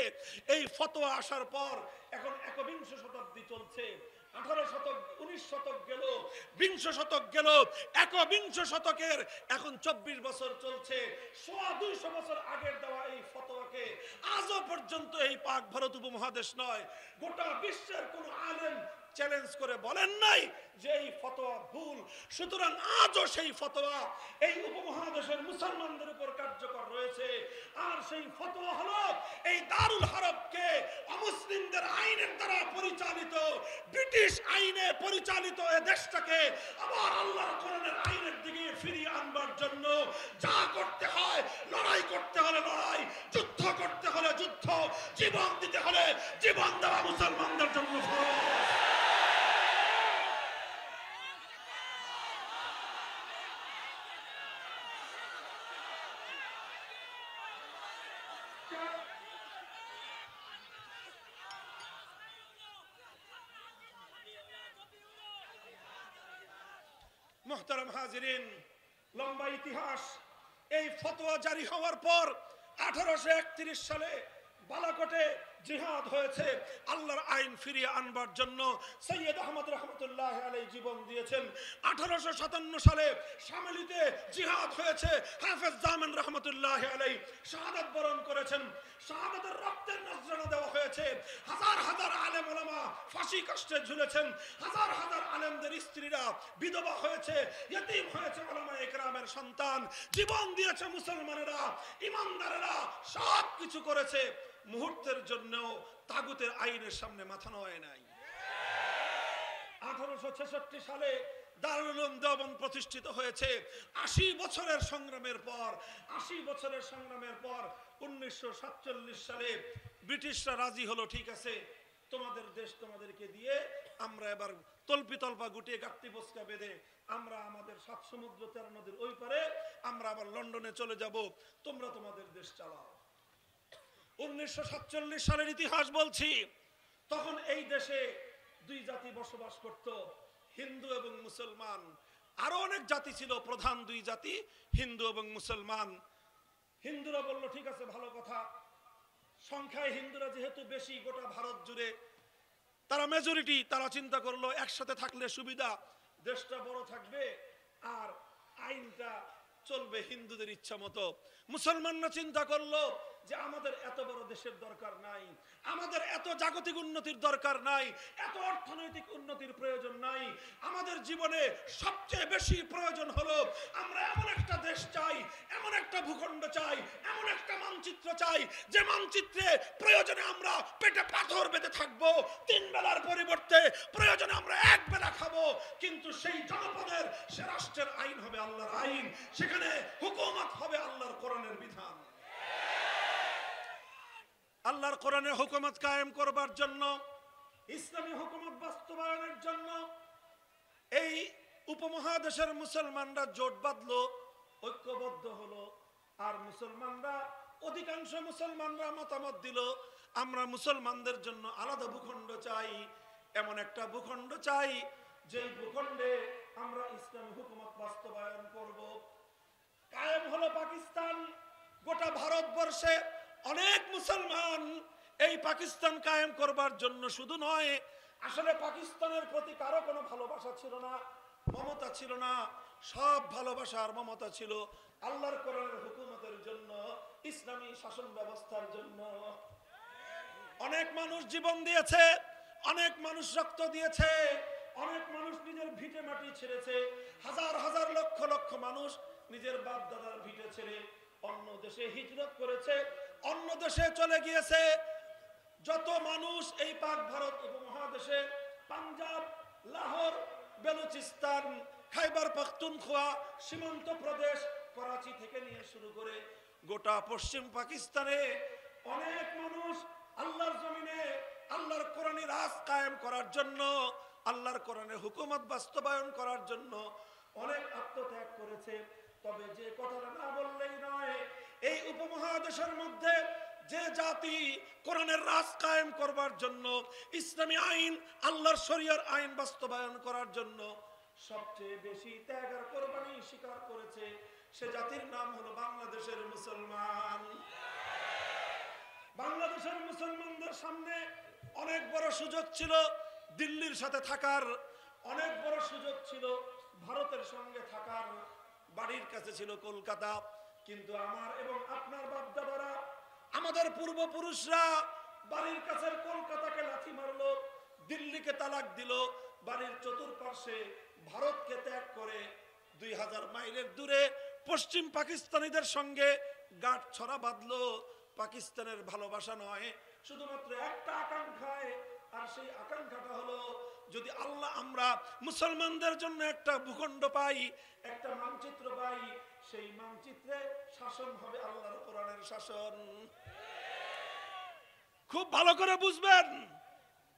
এই ফতোয়া আসার পর এখন 21 শতাব্দী চলছে। 18 শতক, 19 শতক গেল, 20 শতক গেল, 21 শতকের এখন 24 বছর চলছে। 250 বছর আগের দেওয়া এই ফতোয়াকে আজও পর্যন্ত এই পাক ভারত উপমহাদেশ নয়, গোটা বিশ্বের কোন আলেম চ্যালেঞ্জ করে বলেন নাই যে এই ফতোয়া ভুল। সুতরাং আজও সেই ফতোয়া এই উপমহাদেশের মুসলমানদের উপর কার্যকর রয়েছে। আর সেই ফতোয়া হলো এই দারুল হারবকে অমুসলিমদের আইনের দ্বারা পরিচালিত, ব্রিটিশ আইনে পরিচালিত এই দেশটাকে আবার আল্লাহর কোরআনের আইনের দিকে ফিরিয়ে আনবার জন্য যা করতে হয়, লড়াই করতে হলে লড়াই, যুদ্ধ করতে হলে যুদ্ধ, জীবন দিতে হলে জীবন দেওয়া মুসলমানদের জন্য ফরজ। মুহতারাম হাজিরিন, লম্বা ইতিহাস। এই ফতোয়া জারি হওয়ার পর 1831 সালে বালাকোটে জিহাদ হয়েছে আল্লাহর আইন ফিরিয়ে আনবার জন্য। সৈয়দ আহমদ রহমতুল্লাহ আলাইহি জীবন দিয়েছেন। 1857 সালে শামলীতে জিহাদ হয়েছে। হাফেজ জামান রহমতুল্লাহ আলাইহি শাহাদাত বরণ করেছেন। শাহাদাতের রক্তের নজরানা দেওয়া হয়েছে। হাজার হাজার আলেম ওলামা ফাঁসি কাষ্ঠে ঝুলেছেন। হাজার হাজার আলেমদের স্ত্রীরা বিধবা হয়েছে, ইতিম হয়েছে ওলামায়ে কেরামের সন্তান। জীবন দিয়েছে মুসলমানেরা, ইমানদারেরা সব কিছু করেছে। মুহূর্তের জন্য তাগুতের আইনের সামনে মাথা নোয়ায় নাই। 1866 সালে দারুল উলুম দেওবন্দ প্রতিষ্ঠিত হয়েছে। 80 বছরের সংগ্রামের পর 1947 সালে ব্রিটিশরা রাজি হলো, ঠিক আছে তোমাদের দেশ তোমাদেরকে দিয়ে আমরা এবার তল্পিতল্পা গুটিয়ে গাট্টি বসকা বেঁধে আমরা আমাদের 7 সমুদ্র 13 নদীর ওই পারে আমরা আবার লন্ডনে চলে যাব, তোমরা তোমাদের দেশ চালাও। 1947 সালের ইতিহাস বলছি। তখন এই দেশে দুই জাতি বসবাস করত, হিন্দু এবং মুসলমান। আরো অনেক জাতি ছিল, প্রধান দুই জাতি হিন্দু এবং মুসলমান। হিন্দুরা বলল ঠিক আছে, ভালো কথা, সংখ্যায় হিন্দুরা যেহেতু বেশি গোটা ভারত জুড়ে, তারা মেজরিটি, তারা চিন্তা করলো একসাথে থাকলে সুবিধা, দেশটা বড় থাকবে আর আইনটা চলবে হিন্দুদের ইচ্ছা মতো। মুসলমানরা চিন্তা করলো যে আমাদের এত বড় দেশের দরকার নাই, আমাদের এত জাগতিক উন্নতির দরকার নাই, এত অর্থনৈতিক উন্নতির প্রয়োজন নাই। আমাদের জীবনে সবচেয়ে বেশি প্রয়োজন হলো আমরা এমন একটা দেশ চাই, এমন একটা ভূখণ্ড চাই, এমন একটা মানচিত্র চাই, যে মানচিত্রে প্রয়োজনে আমরা পেটে পাথর বেঁধে থাকবো, 3 বেলার পরিবর্তে প্রয়োজনে আমরা 1 বেলা খাবো, কিন্তু সেই জনপদের সে রাষ্ট্রের আইন হবে আল্লাহর আইন, সেখানে হুকুমত হবে আল্লাহর কোরআনের বিধান। আল্লাহর কোরআনে হুকুমত কায়েম করবার জন্য, ইসলামী হুকুমত বাস্তবায়নের জন্য এই উপমহাদেশের মুসলমানরা জোট বাঁধলো, ঐক্যবদ্ধ হলো। আর মুসলমানরা, অধিকাংশ মুসলমানরা মতামত দিল আমরা মুসলমানদের জন্য আলাদা ভূখণ্ড চাই, এমন একটা ভূখণ্ড চাই যে ভূখণ্ডে আমরা ইসলামী হুকুমত বাস্তবায়ন করব। কায়েম হলো পাকিস্তান। গোটা ভারতবর্ষে অনেক মুসলমান এই পাকিস্তান কায়েম করবার জন্য শুধু নয়, আসলে পাকিস্তানের প্রতি কারো কোনো ভালোবাসা ছিল না, মমতা ছিল না, সব ভালোবাসা আর মমতা ছিল আল্লাহর কোরআনের হুকুমতের জন্য, ইসলামী শাসন ব্যবস্থার জন্য। অনেক মানুষ জীবন দিয়েছে, অনেক মানুষ রক্ত দিয়েছে, অনেক মানুষ নিজের ভিটে মাটি ছেড়েছে, হাজার হাজার লক্ষ লক্ষ মানুষ নিজের বাপ দাদার ভিটে ছেড়ে অন্য দেশে হিজরত করেছে, অন্য দেশে চলে গিয়েছে। যত মানুষ এই পাক ভারত উপমহাদেশে, পাঞ্জাব, লাহোর, বেলুচিস্তান, খাইবার পাখতুনখোয়া, সীমান্ত প্রদেশ, করাচি থেকে নিয়ে শুরু করে গোটা পশ্চিম পাকিস্তানে অনেক মানুষ আল্লাহর জমিনে আল্লাহর কোরআনী রাজ কায়েম করার জন্য, আল্লাহর কোরআনের হুকুমত বাস্তবায়ন করার জন্য অনেক আত্মত্যাগ করেছে। তবে যে কথাটা না বললেই নয়, এই উপমহাদেশের মধ্যে যে জাতি কোরআনের রাজ কায়েম করবার জন্য, ইসলামী আইন, আল্লাহর শরিয়ার আইন বাস্তবায়ন করার জন্য সবচেয়ে বেশি ত্যাগ আর কোরবানি স্বীকার করেছে, সে জাতির নাম হলো বাংলাদেশের মুসলমান। বাংলাদেশের মুসলমানদের সামনে অনেক বড় সুযোগ ছিল দিল্লির সাথে থাকার, অনেক বড় সুযোগ ছিল ভারতের সঙ্গে থাকার, বাড়ির কাছে ছিল কলকাতা। কিন্তু আমার এবং আপনার বাপ দাদারা, আমাদের পূর্বপুরুষরা বাড়ির কাছের কলকাতাকে লাথি মারলো, দিল্লিকে তালাক দিল, বাড়ির চতুর্পার্শ্বে ভারতকে ত্যাগ করে 2000 মাইলের দূরে পশ্চিম পাকিস্তানিদের সঙ্গে গাঁট ছড়া বাঁধলো। পাকিস্তানের ভালোবাসা নয়, শুধুমাত্র একটা আকাঙ্ক্ষায়, আর সেই আকাঙ্ক্ষাটা হলো যদি আল্লাহ আমরা মুসলমানদের জন্য একটা ভূখণ্ড পাই, একটা মানচিত্র পাই, সেই মানচিত্রে শাসন হবে আল্লাহর কোরআনের শাসন। খুব ভালো করে বুঝবেন,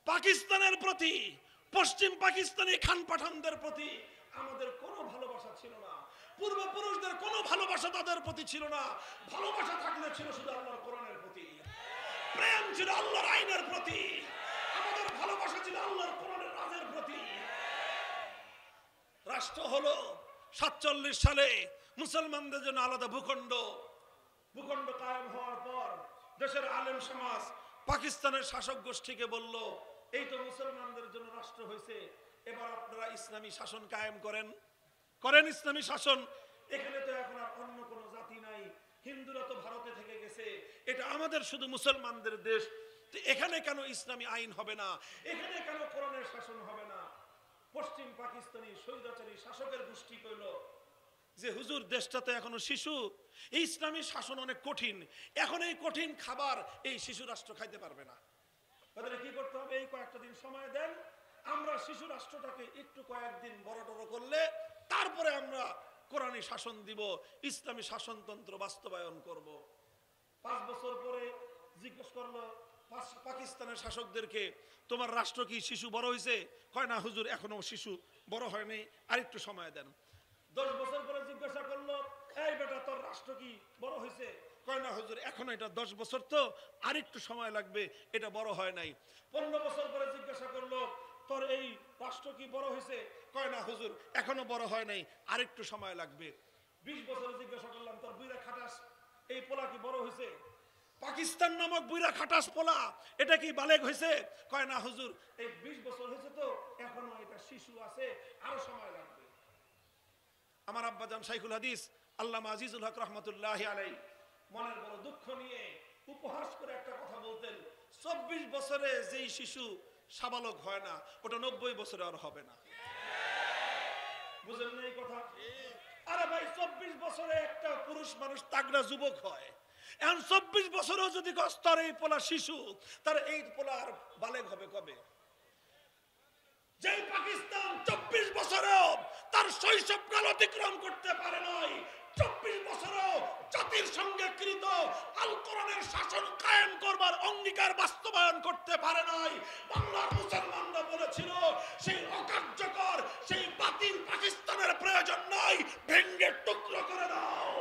পাকিস্তানের প্রতি, পশ্চিম পাকিস্তানি খান পাঠানদের প্রতি আমাদের কোনো ভালোবাসা ছিল না, পূর্বপুরুষদের কোনো ভালোবাসা তাদের প্রতি ছিল না। ভালোবাসা থাকলে ছিল শুধু আল্লাহর কোরআনের প্রতি, প্রেম ছিল আল্লাহর আইনের প্রতি, আমাদের ভালোবাসা ছিল আল্লাহর কোরআনের রাজের প্রতি। রাষ্ট্র হলো 47 সালে মুসলমানদের জন্য আলাদা ভূখণ্ড। ভূখণ্ড কায়েম হওয়ার পর দেশের আলেম সমাজ পাকিস্তানের শাসক গোষ্ঠীকে বলল, এই তো মুসলমানদের জন্য রাষ্ট্র হয়েছে, এবার আপনারা ইসলামী শাসন কায়েম করেন, করেন ইসলামী শাসন। এখানে তো এখন আর অন্য কোনো জাতি নাই, হিন্দুরা তো ভারতে থেকে গেছে, এটা আমাদের শুধু মুসলমানদের দেশ, তো এখানে কেন ইসলামী আইন হবে না, এখানে কেন কোরআনের শাসন হবে না? পশ্চিম পাকিস্তানি স্বৈরাচারী শাসকের গোষ্ঠী কইল যে হুজুর, দেশটা তো এখনো শিশু, এই ইসলামী শাসন অনেক কঠিন, এখন এই কঠিন খাবার এই শিশু রাষ্ট্র খাইতে পারবে না। তাহলে কি করতে হবে? এই কয়েকটা দিন সময় দেন, আমরা শিশু রাষ্ট্রটাকে একটু কয়েকদিন বড় টড়ো করলে তারপরে আমরা কোরআনী শাসন দিব, ইসলামী শাসনতন্ত্র বাস্তবায়ন করব। 5 বছর পরে জিজ্ঞেস করলো পাকিস্তানের শাসকদেরকে, তোমার রাষ্ট্র কি শিশু বড় হয়েছে? কয় না হুজুর, এখনো শিশু বড় হয়নি, আরেকটু সময় দেন। 10 বছর পরে জিজ্ঞাসা করলো, এই বেটা তোর রাষ্ট্র কি বড় হয়েছে? কয় না হুজুর, এখনো এটা 10 বছর তো আরেকটু সময় লাগবে, এটা বড় হয় নাই। 15 বছর পরে জিজ্ঞাসা করলো, তোর এই রাষ্ট্র কি বড় হয়েছে? কয় না হুজুর, এখনো বড় হয় নাই, আরেকটু সময় লাগবে। 20 বছরে জিজ্ঞাসা করলাম, তোর বুইরা খাটাস এই পোলা কি বড় হয়েছে? পাকিস্তান নামক বুইরা খাটাস পোলা, এটা কি বালেগ হয়েছে? কয় না হুজুর, এই 20 বছর হয়েছে তো এখনো এটা শিশু আছে, আরো সময় লাগবে। আমার আব্বাজান শাইখুল হাদিস আল্লামা আজিজুল হক রহমতুল্লাহি আলাইহি মনের বড় দুঃখ নিয়ে উপহাস করে একটা কথা বলতেন, 24 বছরে যেই শিশু সাবালক হয় না, ওটা 90 বছরে আর হবে না। বুঝলেন না এই কথা? আরে ভাই, 24 বছরে একটা পুরুষ মানুষ তাগড়া যুবক হয়, এখন 24 বছরেও যদি কস্তর এই পোলা শিশু, তার এই পোলা আর বালেগ হবে কবে? যেই পাকিস্তান 24 বছরেও তার শৈশবকাল অতিক্রম করতে পারে নাই, 24 বছরেও জাতির সঙ্গে কৃত আল কোরআনের শাসন কায়েম করবার অঙ্গীকার বাস্তবায়ন করতে পারে নাই, বাংলার মুসলমানরা বলেছিল সেই অকার্যকর, সেই বাতিল পাকিস্তানের প্রয়োজন নাই, ভেঙ্গে টুকরো করে দাও।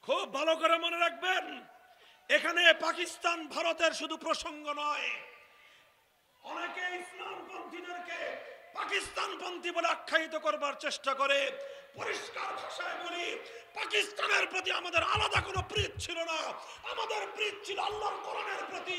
খুব ভালো করে মনে রাখবেন, এখানে পাকিস্তান ভারতের শুধু প্রসঙ্গ নয়। অনেকে ইসলামপন্থীদেরকে পাকিস্তানপন্থী বলে আখ্যায়িত করবার চেষ্টা করে। পরিষ্কার ভাষায় বলি, পাকিস্তানের প্রতি আমাদের আলাদা কোনো প্রীত ছিল না, আমাদের প্রীত ছিল আল্লাহর কোরআনের প্রতি,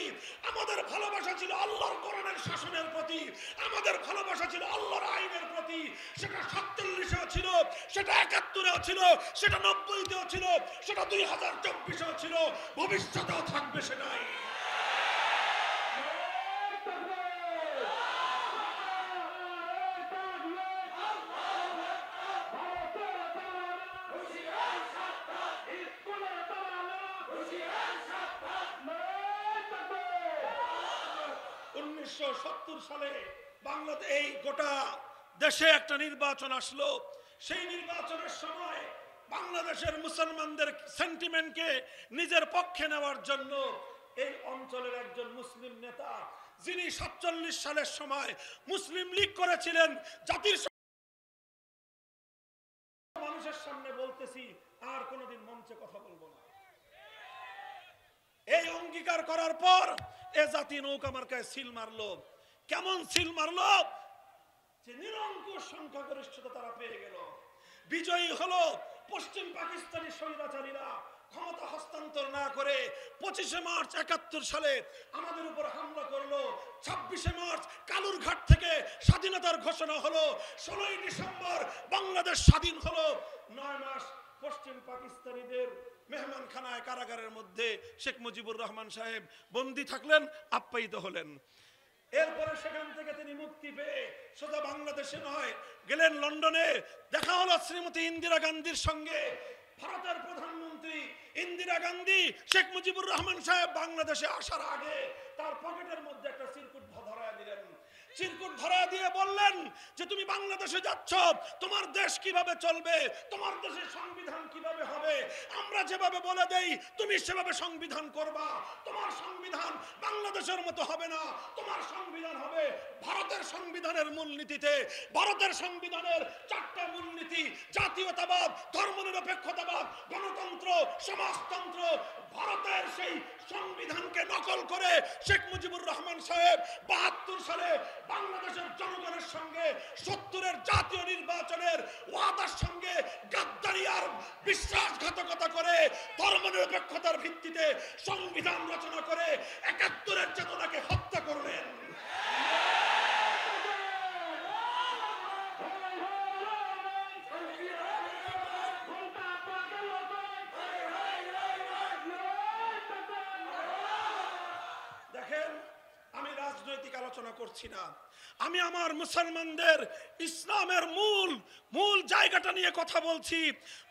আমাদের ভালোবাসা ছিল আল্লাহর কোরআনের শাসনের প্রতি, আমাদের ভালোবাসা ছিল আল্লাহর আইনের প্রতি। সেটা 47-এও ছিল, সেটা 71-এও ছিল, সেটা 90-তেও ছিল, সেটা 2024-এও ছিল, ভবিষ্যতেও থাকবে সেটাই। সালে বাংলাদেশ এই গোটা দেশে একটা নির্বাচন আসলো। সেই নির্বাচনের সময় বাংলাদেশের মুসলমানদের সেন্টিমেন্টকে নিজের পক্ষে নেওয়ার জন্য এই অঞ্চলের একজন মুসলিম নেতা, যিনি 47 সালের সময় মুসলিম লীগ করেছিলেন, জাতির মানুষের সামনে বলতেছি আর কোনোদিন মঞ্চে কথা বলবো না, এই অঙ্গীকার করার পর এ জাতি নৌকা মার্কায় সিল মারলো। কেমন সিল মারলো? যে নিরঙ্কুশ সংখ্যাগরিষ্ঠতা তারা পেয়ে গেল, বিজয়ী হলো। পশ্চিম পাকিস্তানি স্বৈরাচারীরা ক্ষমতা হস্তান্তর না করে 25শে মার্চ 71 সালে আমাদের উপর হামলা করলো। 26শে মার্চ কালুরঘাট থেকে স্বাধীনতার ঘোষণা হলো। 16ই ডিসেম্বর বাংলাদেশ স্বাধীন হলো। 9 মাস পশ্চিম পাকিস্তানিদের মেহমানখানায় কারাগারের মধ্যে শেখ মুজিবুর রহমান সাহেব বন্দী থাকলেন, আপ্যায়িত হলেন। এরপরে সেখান থেকে তিনি মুক্তি পেয়ে সোজা বাংলাদেশে নয়, গেলেন লন্ডনে। দেখা হলো শ্রীমতী ইন্দিরা গান্ধীর সঙ্গে। ভারতের প্রধানমন্ত্রী ইন্দিরা গান্ধী শেখ মুজিবুর রহমান সাহেব বাংলাদেশে আসার আগে তার পকেটের মধ্যে একটা চিরকুট ধরায় দিলেন। চিরকুট ধরায় দিয়ে বললেন যে তুমি বাংলাদেশে যাচ্ছ, তোমার দেশ কিভাবে চলবে, তোমার দেশের সংবিধান কিভাবে হবে, আমরা যেভাবে বলে দেই তুমি সেভাবে সংবিধান করবা। তোমার সংবিধান বাংলাদেশের মতো হবে না, তোমার সংবিধান হবে ভারতের সংবিধানের মূলনীতিতে। ভারতের সংবিধানের 4টা মূলনীতি: জাতীয়তাবাদ, ধর্মনিরপেক্ষতাবাদ, গণতন্ত্র, সমাজতন্ত্র। ভারতের সেই সংবিধানকে নকল করে শেখ মুজিবুর রহমান সাহেব 72 সালে বাংলাদেশের জনগণের সঙ্গে 70-এর জাতীয় নির্বাচনের ওয়াদার সঙ্গে গাদ্দারি আর বিশ্বাসঘাতকতা করে ধর্মনিরপেক্ষতার ভিত্তিতে সংবিধান রচনা করে 71-এর চেতনাকে হত্যা করলেন। রাজনৈতিক আলোচনা করছি না, আমি আমার মুসলমানদের ইসলামের মূল জায়গাটা নিয়ে কথা বলছি।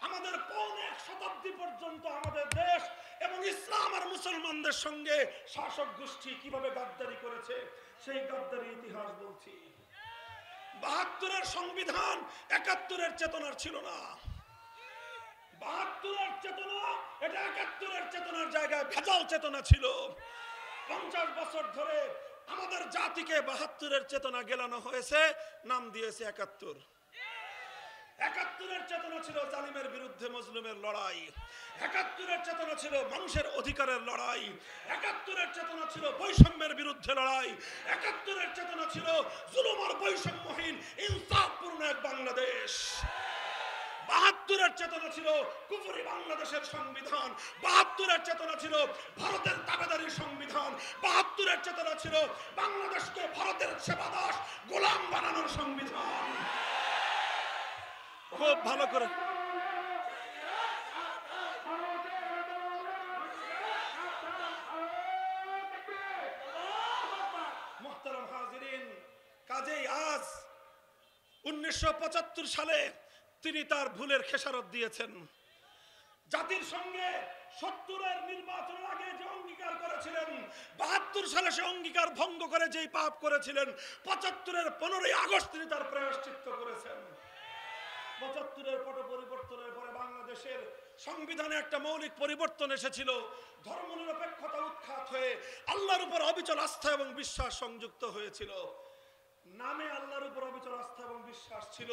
আমাদের পৌনে 1 শতাব্দী পর্যন্ত আমাদের দেশ এবং ইসলাম আর মুসলমানদের সঙ্গে শাসক গোষ্ঠী কিভাবে গাদ্দারি করেছে সেই গাদ্দারির ইতিহাস বলছি। 72-এর সংবিধান 71-এর চেতনার ছিল না। 72-এর চেতনা এটা 71-এর চেতনার জায়গায় ভেজাল চেতনা ছিল। 50 বছর ধরে আমাদের জাতিকে ৭২-এর চেতনা গেলানো হয়েছে, নাম দিয়েছে ৭১। ৭১-এর চেতনা ছিল জালিমের বিরুদ্ধে মজলুমের লড়াই, ৭১-এর চেতনা ছিল মানুষের অধিকারের লড়াই, ৭১-এর চেতনা ছিল বৈষম্যের বিরুদ্ধে লড়াই, ৭১-এর চেতনা ছিল জুলুম আর বৈষম্যহীন ইনসাফপূর্ণ এক বাংলাদেশ। ৭২-এর চেতনা ছিল কুফরি বাংলাদেশের সংবিধান, ৭২-এর চেতনা ছিল ভারতের তাবেদারির সংবিধান, ৭২-এর চেতনা ছিল বাংলাদেশকে ভারতের সেবাদাস গোলাম বানানোর সংবিধান। খুব ভালো করে মুহতারাম হাজিরিন, কাজেই আজ 1975 সালে তিনি তার ভুলের খেসারত দিয়েছেন। জাতির সঙ্গে ৭০-এর নির্বাচনের আগে যে অঙ্গীকার করেছিলেন, ৭২ সালে সে অঙ্গীকার ভঙ্গ করে যেই পাপ করেছিলেন, ৭৫-এর 15ই আগস্ট তিনি তার প্রায়শ্চিত্ত করেছেন। ৭৫-এর পট পরিবর্তনের পরে বাংলাদেশের সংবিধানে একটা মৌলিক পরিবর্তন এসেছিল। ধর্মনিরপেক্ষতা উৎখাত হয়ে আল্লাহর উপর অবিচল আস্থা এবং বিশ্বাস সংযুক্ত হয়েছিল। নামে আল্লাহর উপর অবিচল আস্থা এবং বিশ্বাস ছিল,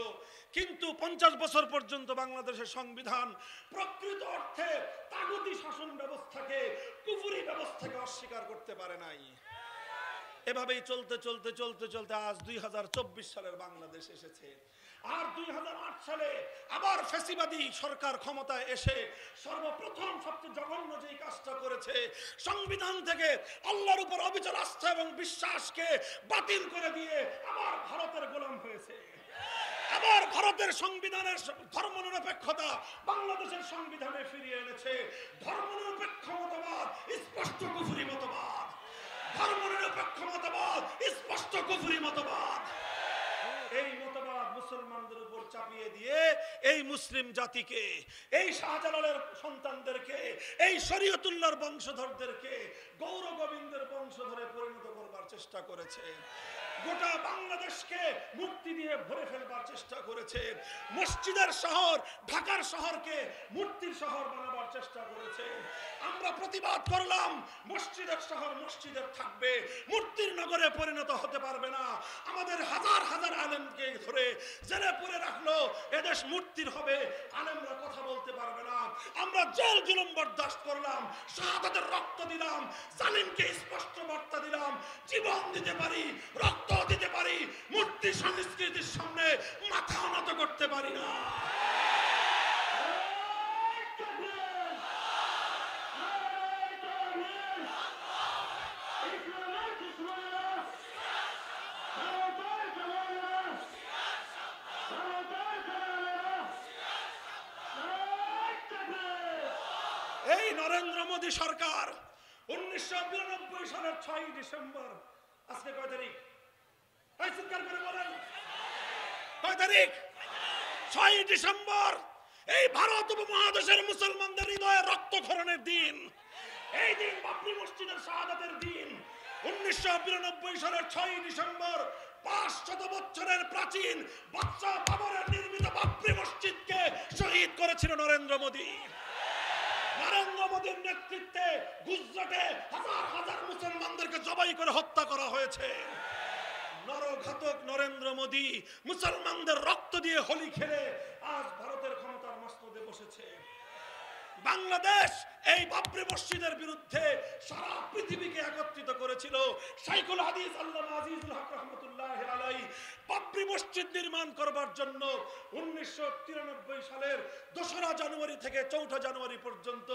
কিন্তু 50 বছর পর্যন্ত বাংলাদেশের সংবিধান প্রকৃত অর্থে তাগুতি শাসন ব্যবস্থাকে, কুফরি ব্যবস্থাকে অস্বীকার করতে পারে নাই। এভাবেই চলতে চলতে চলতে চলতে আজ 2024 সালের বাংলাদেশ এসেছে। আর 2008 সালে আবার ফ্যাসিবাদী সরকার ক্ষমতায় এসে সর্বপ্রথম সবচেয়ে জঘন্য যেই কাজটা করেছে, সংবিধান থেকে আল্লাহর উপর অবিচল আস্থা এবং বিশ্বাসকে বাতিল করে দিয়ে আবার ভারতের গোলাম হয়েছে। আবার ভারতের সংবিধানের ধর্মনিরপেক্ষতা বাংলাদেশের সংবিধানে ফিরিয়ে এনেছে। ধর্মনিরপেক্ষ মতবাদ স্পষ্ট কুফরি মতবাদ, ধর্মনিরপেক্ষ মতবাদ স্পষ্ট কুফরি মতবাদ। এই মতবাদ মুসলমানদের উপর চাপিয়ে দিয়ে এই মুসলিম জাতিকে, এই শাহজালালের সন্তানদেরকে, এই শরীয়তুল্লাহর বংশধরদেরকে গৌর গোবিন্দের বংশধরে পরিণত করবার চেষ্টা করেছে। গোটা বাংলাদেশকে মুক্তি দিয়ে ভরে ফেলবার চেষ্টা করেছে। মসজিদের শহর ঢাকার শহরকে মূর্তির শহর বানাবার চেষ্টা করেছে। আমরা প্রতিবাদ করলাম, মসজিদের শহর মসজিদের থাকবে, মূর্তির নগরে পরিণত হতে পারবে না। আমাদের হাজার হাজার আলেমকে ধরে জেলে পুরে রাখলো, এদেশ মূর্তির হবে, আলেমরা কথা বলতে পারবে না। আমরা জেল জুলুম বরদাস্ত করলাম, শাহাদাতের রক্ত দিলাম, জালিমকে স্পষ্ট বার্তা দিলাম, জীবন দিতে পারি, রক্ত দিতে পারি, মূর্তি সংস্কৃতির সামনে মাথা নত করতে পারি না। এই নরেন্দ্র মোদী সরকার 1992 সালের 6 ডিসেম্বর, আজকে কয় তারিখ? চিৎকার করে বলেন, কয় তারিখ? 6 ডিসেম্বর। এই ভারত উপমহাদেশের মুসলমানদের হৃদয়ে রক্তক্ষরণের দিন, এই দিন বাবরি মসজিদের শাহাদাতের দিন। 1992 সালের 6 ডিসেম্বর 500 বছরের প্রাচীন বাদশাহ বাবরের নির্মিত বাবরি মসজিদকে শহীদ করেছিল নরেন্দ্র মোদী। নরেন্দ্র মোদীর নেতৃত্বে গুজরাটে হাজার হাজার মুসলমানদেরকে জবাই করে হত্যা করা হয়েছে। নরঘাতক নরেন্দ্র মোদী মুসলমানদের রক্ত দিয়ে হোলি খেলে আজ ভারতের ক্ষমতার মসনদে বসেছে। বাংলাদেশ এই বাবরি মসজিদের বিরুদ্ধে সারা পৃথিবীকে একত্রিত করেছিল। শাইখুল হাদিস আল্লামা আজিজুল হক রাহমাতুল্লাহি আলাইহি বাবরি মসজিদ নির্মাণ করবার জন্য 1993 সালের 2রা জানুয়ারি থেকে 4ঠা জানুয়ারি পর্যন্ত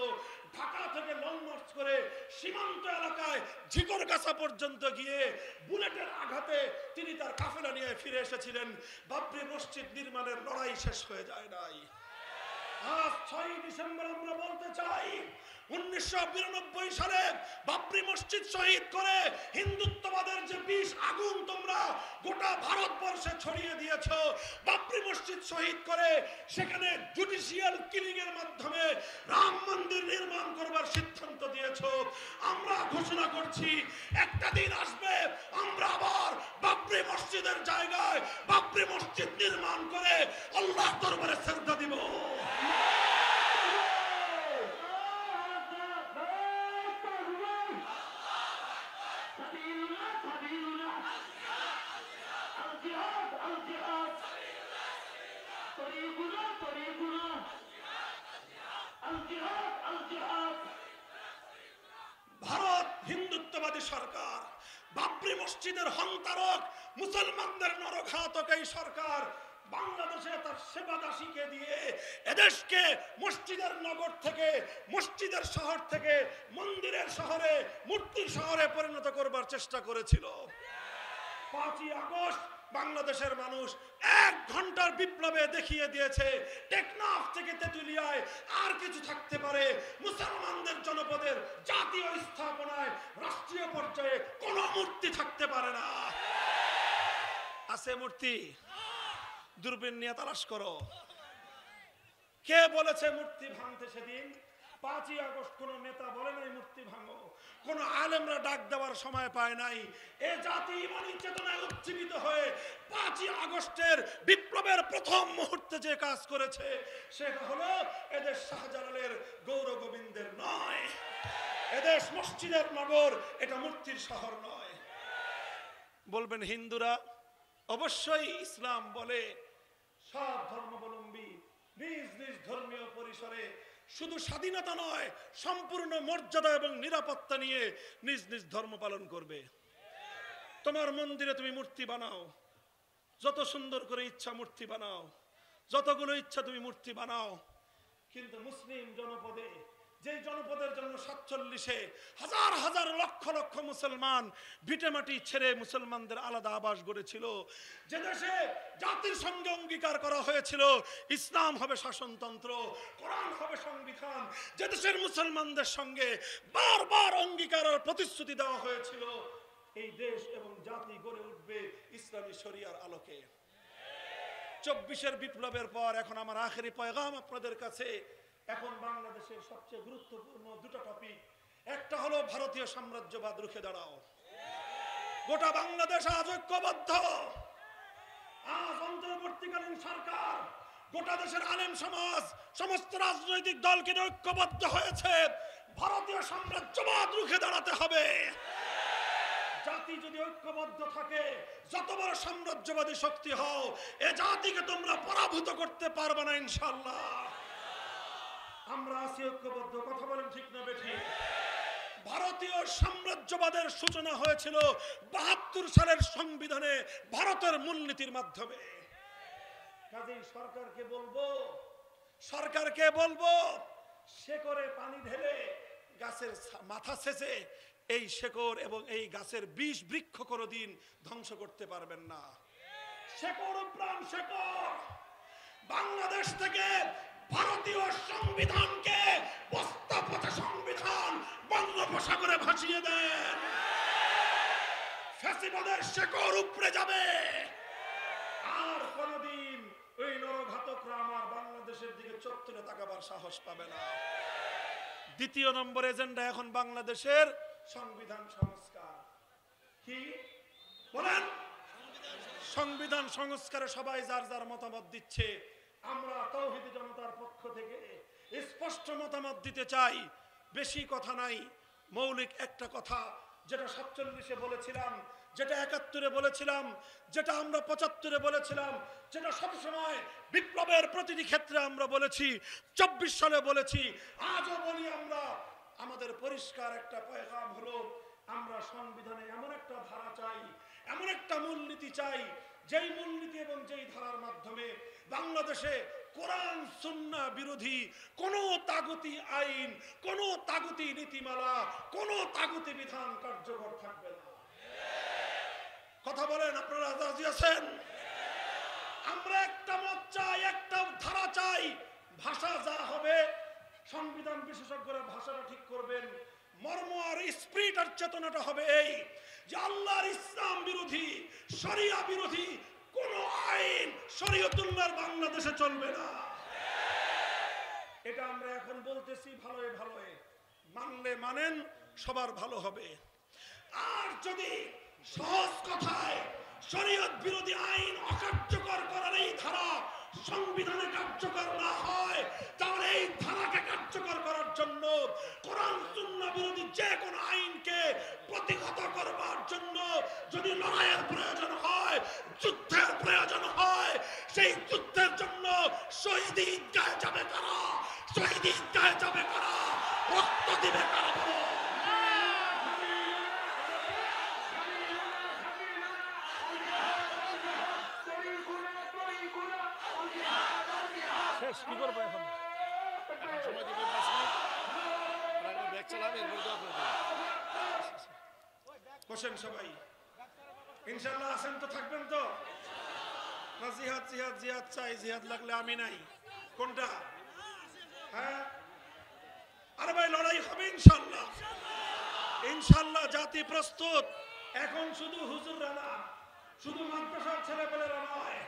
ঢাকা থেকে লং মার্চ করে সীমান্ত এলাকায় ঝিকরগাছা পর্যন্ত গিয়ে বুলেটের আঘাতে তিনি তার কাফেলা নিয়ে ফিরে এসেছিলেন। বাবরি মসজিদ নির্মাণের লড়াই শেষ হয়ে যায় নাই। আজ 6 ডিসেম্বর আমরা বলতে চাই, 1992 সালে বাবরি মসজিদ শহীদ করে হিন্দুত্ববাদের যে বিষ আগুন তোমরা গোটা ভারতবর্ষে ছড়িয়ে দিয়েছো, বাবরি মসজিদ শহীদ করে সেখানে জুডিশিয়াল কিলিং এর মাধ্যমে রাম মন্দির নির্মাণ করবার সিদ্ধান্ত দিয়েছো। আমরা ঘোষণা করছি, একটা দিন আসবে আমরা আবার বাবরি মসজিদের জায়গায় বাবরি মসজিদ নির্মাণ করে আল্লাহর দরবারে সিজদা দিব। সাম্রাজ্যবাদী সরকার, বাবরি মসজিদের হন্তারক, মুসলমানদের নরঘাতক এই সরকার বাংলাদেশে তার সেবাদাসীকে দিয়ে এদেশকে মসজিদের নগর থেকে, মসজিদের শহর থেকে মন্দিরের শহরে, মূর্তির শহরে পরিণত করবার চেষ্টা করেছিল। 5ই আগস্ট বাংলাদেশের মানুষ 1 ঘন্টার বিপ্লবে দেখিয়ে দিয়েছে টেকনাফ থেকে তেতুলিয়ায় আর কিছু থাকতে পারে, মুসলমানদের জনপদের জাতীয় স্থাপনায় রাষ্ট্রীয় পর্যায়ে কোনো মূর্তি থাকতে পারে না। আছে মূর্তি? দূরবীন নিয়ে তালাশ করো। কে বলেছে মূর্তি ভাঙতে? সেদিন 5ই আগস্ট কোন নেতা বলে নাই মূর্তি ভাঙো, কোন আলেমরা ডাক দেওয়ার সময় পায় নাই। এ জাতি ইমানি চেতনায় উজ্জীবিত হয়ে 5ই আগস্টের বিপ্লবের প্রথম মুহূর্তে যে কাজ করেছে সেটা হলো এদেশ শাহজালালের গৌর গোবিন্দের নয়, এদেশ মসজিদের নগর, এটা মূর্তির শহর নয়। বলবেন হিন্দুরা? অবশ্যই ইসলাম বলে সব ধর্মাবলম্বী নিজ নিজ ধর্মীয় পরিসরে শুধু স্বাধীনতা নয়, সম্পূর্ণ মর্যাদা এবং নিরাপত্তা নিয়ে নিজ নিজ ধর্ম পালন করবে। তোমার মন্দিরে তুমি মূর্তি বানাও, যত সুন্দর করে ইচ্ছা মূর্তি বানাও, যতগুলো ইচ্ছা তুমি মূর্তি বানাও, কিন্তু মুসলিম জনপদে, যে জনপদের জন্য 47-এ হাজার হাজার লক্ষ লক্ষ মুসলমান ভিটেমাটি ছেড়ে মুসলমানদের আলাদা আবাস গড়েছিল, যে দেশে জাতির সঙ্গে অঙ্গীকার করা হয়েছিল ইসলাম হবে শাসনতন্ত্র, কোরআন হবে সংবিধান, যে দেশের মুসলমানদের সঙ্গে বারবার অঙ্গীকার আর প্রতিশ্রুতি দেওয়া হয়েছিল এই দেশ এবং জাতি গড়ে উঠবে ইসলামী শরিয়ার আলোকে। 24-এর বিপ্লবের পর এখন আমার আখেরি পয়গাম আপনাদের কাছে, এখন বাংলাদেশের সবচেয়ে গুরুত্বপূর্ণ 2টা টপিক। একটা হলো ভারতীয় সাম্রাজ্যবাদ রুখে দাঁড়াও। গোটা বাংলাদেশ আজ ঐক্যবদ্ধ, আজ অন্তর্বর্তীকালীন সরকার গোটা দেশের আলেম সমাজ সমস্ত রাজনৈতিক দলকে ঐক্যবদ্ধ হয়েছে, ভারতীয় সাম্রাজ্যবাদ রুখে দাঁড়াতে হবে। জাতি যদি ঐক্যবদ্ধ থাকে, যত বড় সাম্রাজ্যবাদী শক্তি হও, এ জাতিকে তোমরা পরাভূত করতে পারবে না ইনশাআল্লাহ। আমরা আছি ঐক্যবদ্ধ, কথা বলেন ঠিক না বেঠিক? ভারতীয় সাম্রাজ্যবাদের সূচনা হয়েছিল 72 সালের সংবিধানে ভারতের মূলনীতির মাধ্যমে। কাজেই সরকারকে বলবো শেকড়ে পানি ঢেলে গাছের মাথা ছেঁচে এই শেকড় এবং এই গাছের 20 বৃক্ষ কোনোদিন ধ্বংস করতে পারবেন না। শেকড় প্রাণ শেকড়। বাংলাদেশ থেকে ভারতীয় সংবিধানকে বস্তা পচা সংবিধান বঙ্গোপসাগরে ভাসিয়ে দেন, ফ্যাসিবাদের শেকড় উপড়ে যাবে, আর কোনদিন ওই নরঘাতকরা আমার বাংলাদেশের দিকে চোখ তুলে তাকাবার সাহস পাবে না। 2 নম্বর এজেন্ডা এখন বাংলাদেশের সংবিধান সংস্কার। কি বলেন? সংবিধান সংস্কারে সবাই যার যার মতামত দিচ্ছে। আমরা তাওহীদি জনতার পক্ষ থেকে স্পষ্ট মতামত দিতে চাই। বেশি কথা নাই, মৌলিক একটা কথা, যেটা 47-এ বলেছিলাম, যেটা 71-এ বলেছিলাম, যেটা আমরা 75-এ বলেছিলাম, যেটা সবসময় বিপ্লবের প্রতিটি ক্ষেত্রে আমরা বলেছি, 24 সালে বলেছি, আজও বলি আমরা। আমাদের পরিষ্কার একটা পয়গাম হলো, আমরা সংবিধানে এমন একটা ধারা চাই, এমন একটা মূলনীতি চাই, যেই মূলনীতি এবং যেই ধারার মাধ্যমে বাংলাদেশে কোরআন সুন্নাহ বিরোধী কোন তাগুতি আইন, কোন তাগুতি নীতিমালা, কোন তাগুতি বিধান কার্যকর থাকবে না। কথা বলেন, আপনারা রাজি আছেন? আমরা একটা মত চাই, একটা ধারা চাই। ভাষা যা হবে, সংবিধান বিশেষজ্ঞরা ভাষাটা ঠিক করবেন, মর্ম আর স্পিরিট আর চেতনাটা হবে এই যে আল্লাহর ইসলাম বিরোধী, শরিয়া বিরোধী কোন আইন শরীয়তুল্লাহর বাংলাদেশে চলবে না। এটা আমরা এখন বলতেছি ভালোই ভালোই, মানলে মানেন, সবার ভালো হবে। আর যদি সহজ কথায় শরীয়ত বিরোধী আইন অকার্যকর করার এই ধারা সংবিধানে কার্যকর না হয়, তাহলে এই ধারাকে কার্যকর করার জন্য কোরআন সুন্নাহ বিরোধী যে কোনো আইনকে প্রতিহত করবার জন্য যদি লড়াইয়ের প্রয়োজন হয়, যুদ্ধের প্রয়োজন হয়, সেই যুদ্ধের জন্য শহীদ ঈদগাহে যাবে কারা, শহীদ ঈদগাহে যাবে কারা, রক্ত দিবে কারা। শেষ কি করবো এখন সময় দিবেন 5 মিনিট আর ব্যাগ চালাবে এরপর দোয়া করে দেবেন বসেন সবাই ইনশাআল্লাহ আছেন তো থাকবেন তো না জিহাদ জিহাদ জিহাদ চাই জিহাদ লাগলে আমি নাই কোনটা হ্যাঁ আরে ভাই লড়াই হবে ইনশাআল্লাহ ইনশাআল্লাহ জাতি প্রস্তুত এখন শুধু হুজুররা না শুধু মাদ্রাসার ছেলেপেলেরা নয়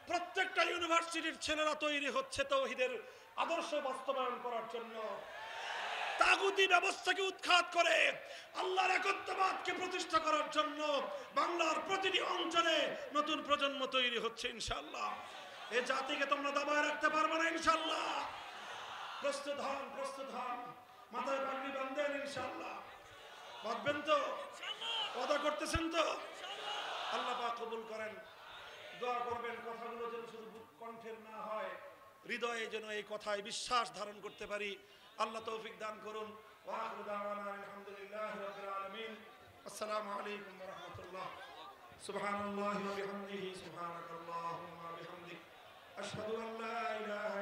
প্রত্যেকটা ইউনিভার্সিটির ছেলেরা তৈরি হচ্ছে তাওহীদের আদর্শ বাস্তবায়ন করার জন্য তাগুতি ব্যবস্থাকে উৎখাত করে আল্লাহর একত্ববাদকে প্রতিষ্ঠা করার জন্য বাংলার প্রতিটি অঞ্চলে নতুন প্রজন্ম তৈরি হচ্ছে ইনশাআল্লাহ এই জাতিকে তোমরা দাবায় রাখতে পারবে না ইনশাআল্লাহ প্রস্তুত হন মাথায় পাগড়ি বাঁধেন ইনশাআল্লাহ বাঁধবেন তো ওয়াদা করতেছেন তো আল্লাহ পাক কবুল করেন দোয়া করবেন কথাগুলো যেন শুধু কণ্ঠের না হয় হৃদয়ে যেন এই কথায় বিশ্বাস ধারণ করতে পারি আল্লাহ তৌফিক দান করুন ওয়া আখিরু দাওয়ানা আলহামদুলিল্লাহি রাব্বিল আলামিন আসসালামু আলাইকুম ওয়া রাহমাতুল্লাহ সুবহানাল্লাহি ওয়া বিহামদিহি সুবহানাকাল্লাহুম্মা ওয়া বিহামদিক আশহাদু আন লা ইলাহা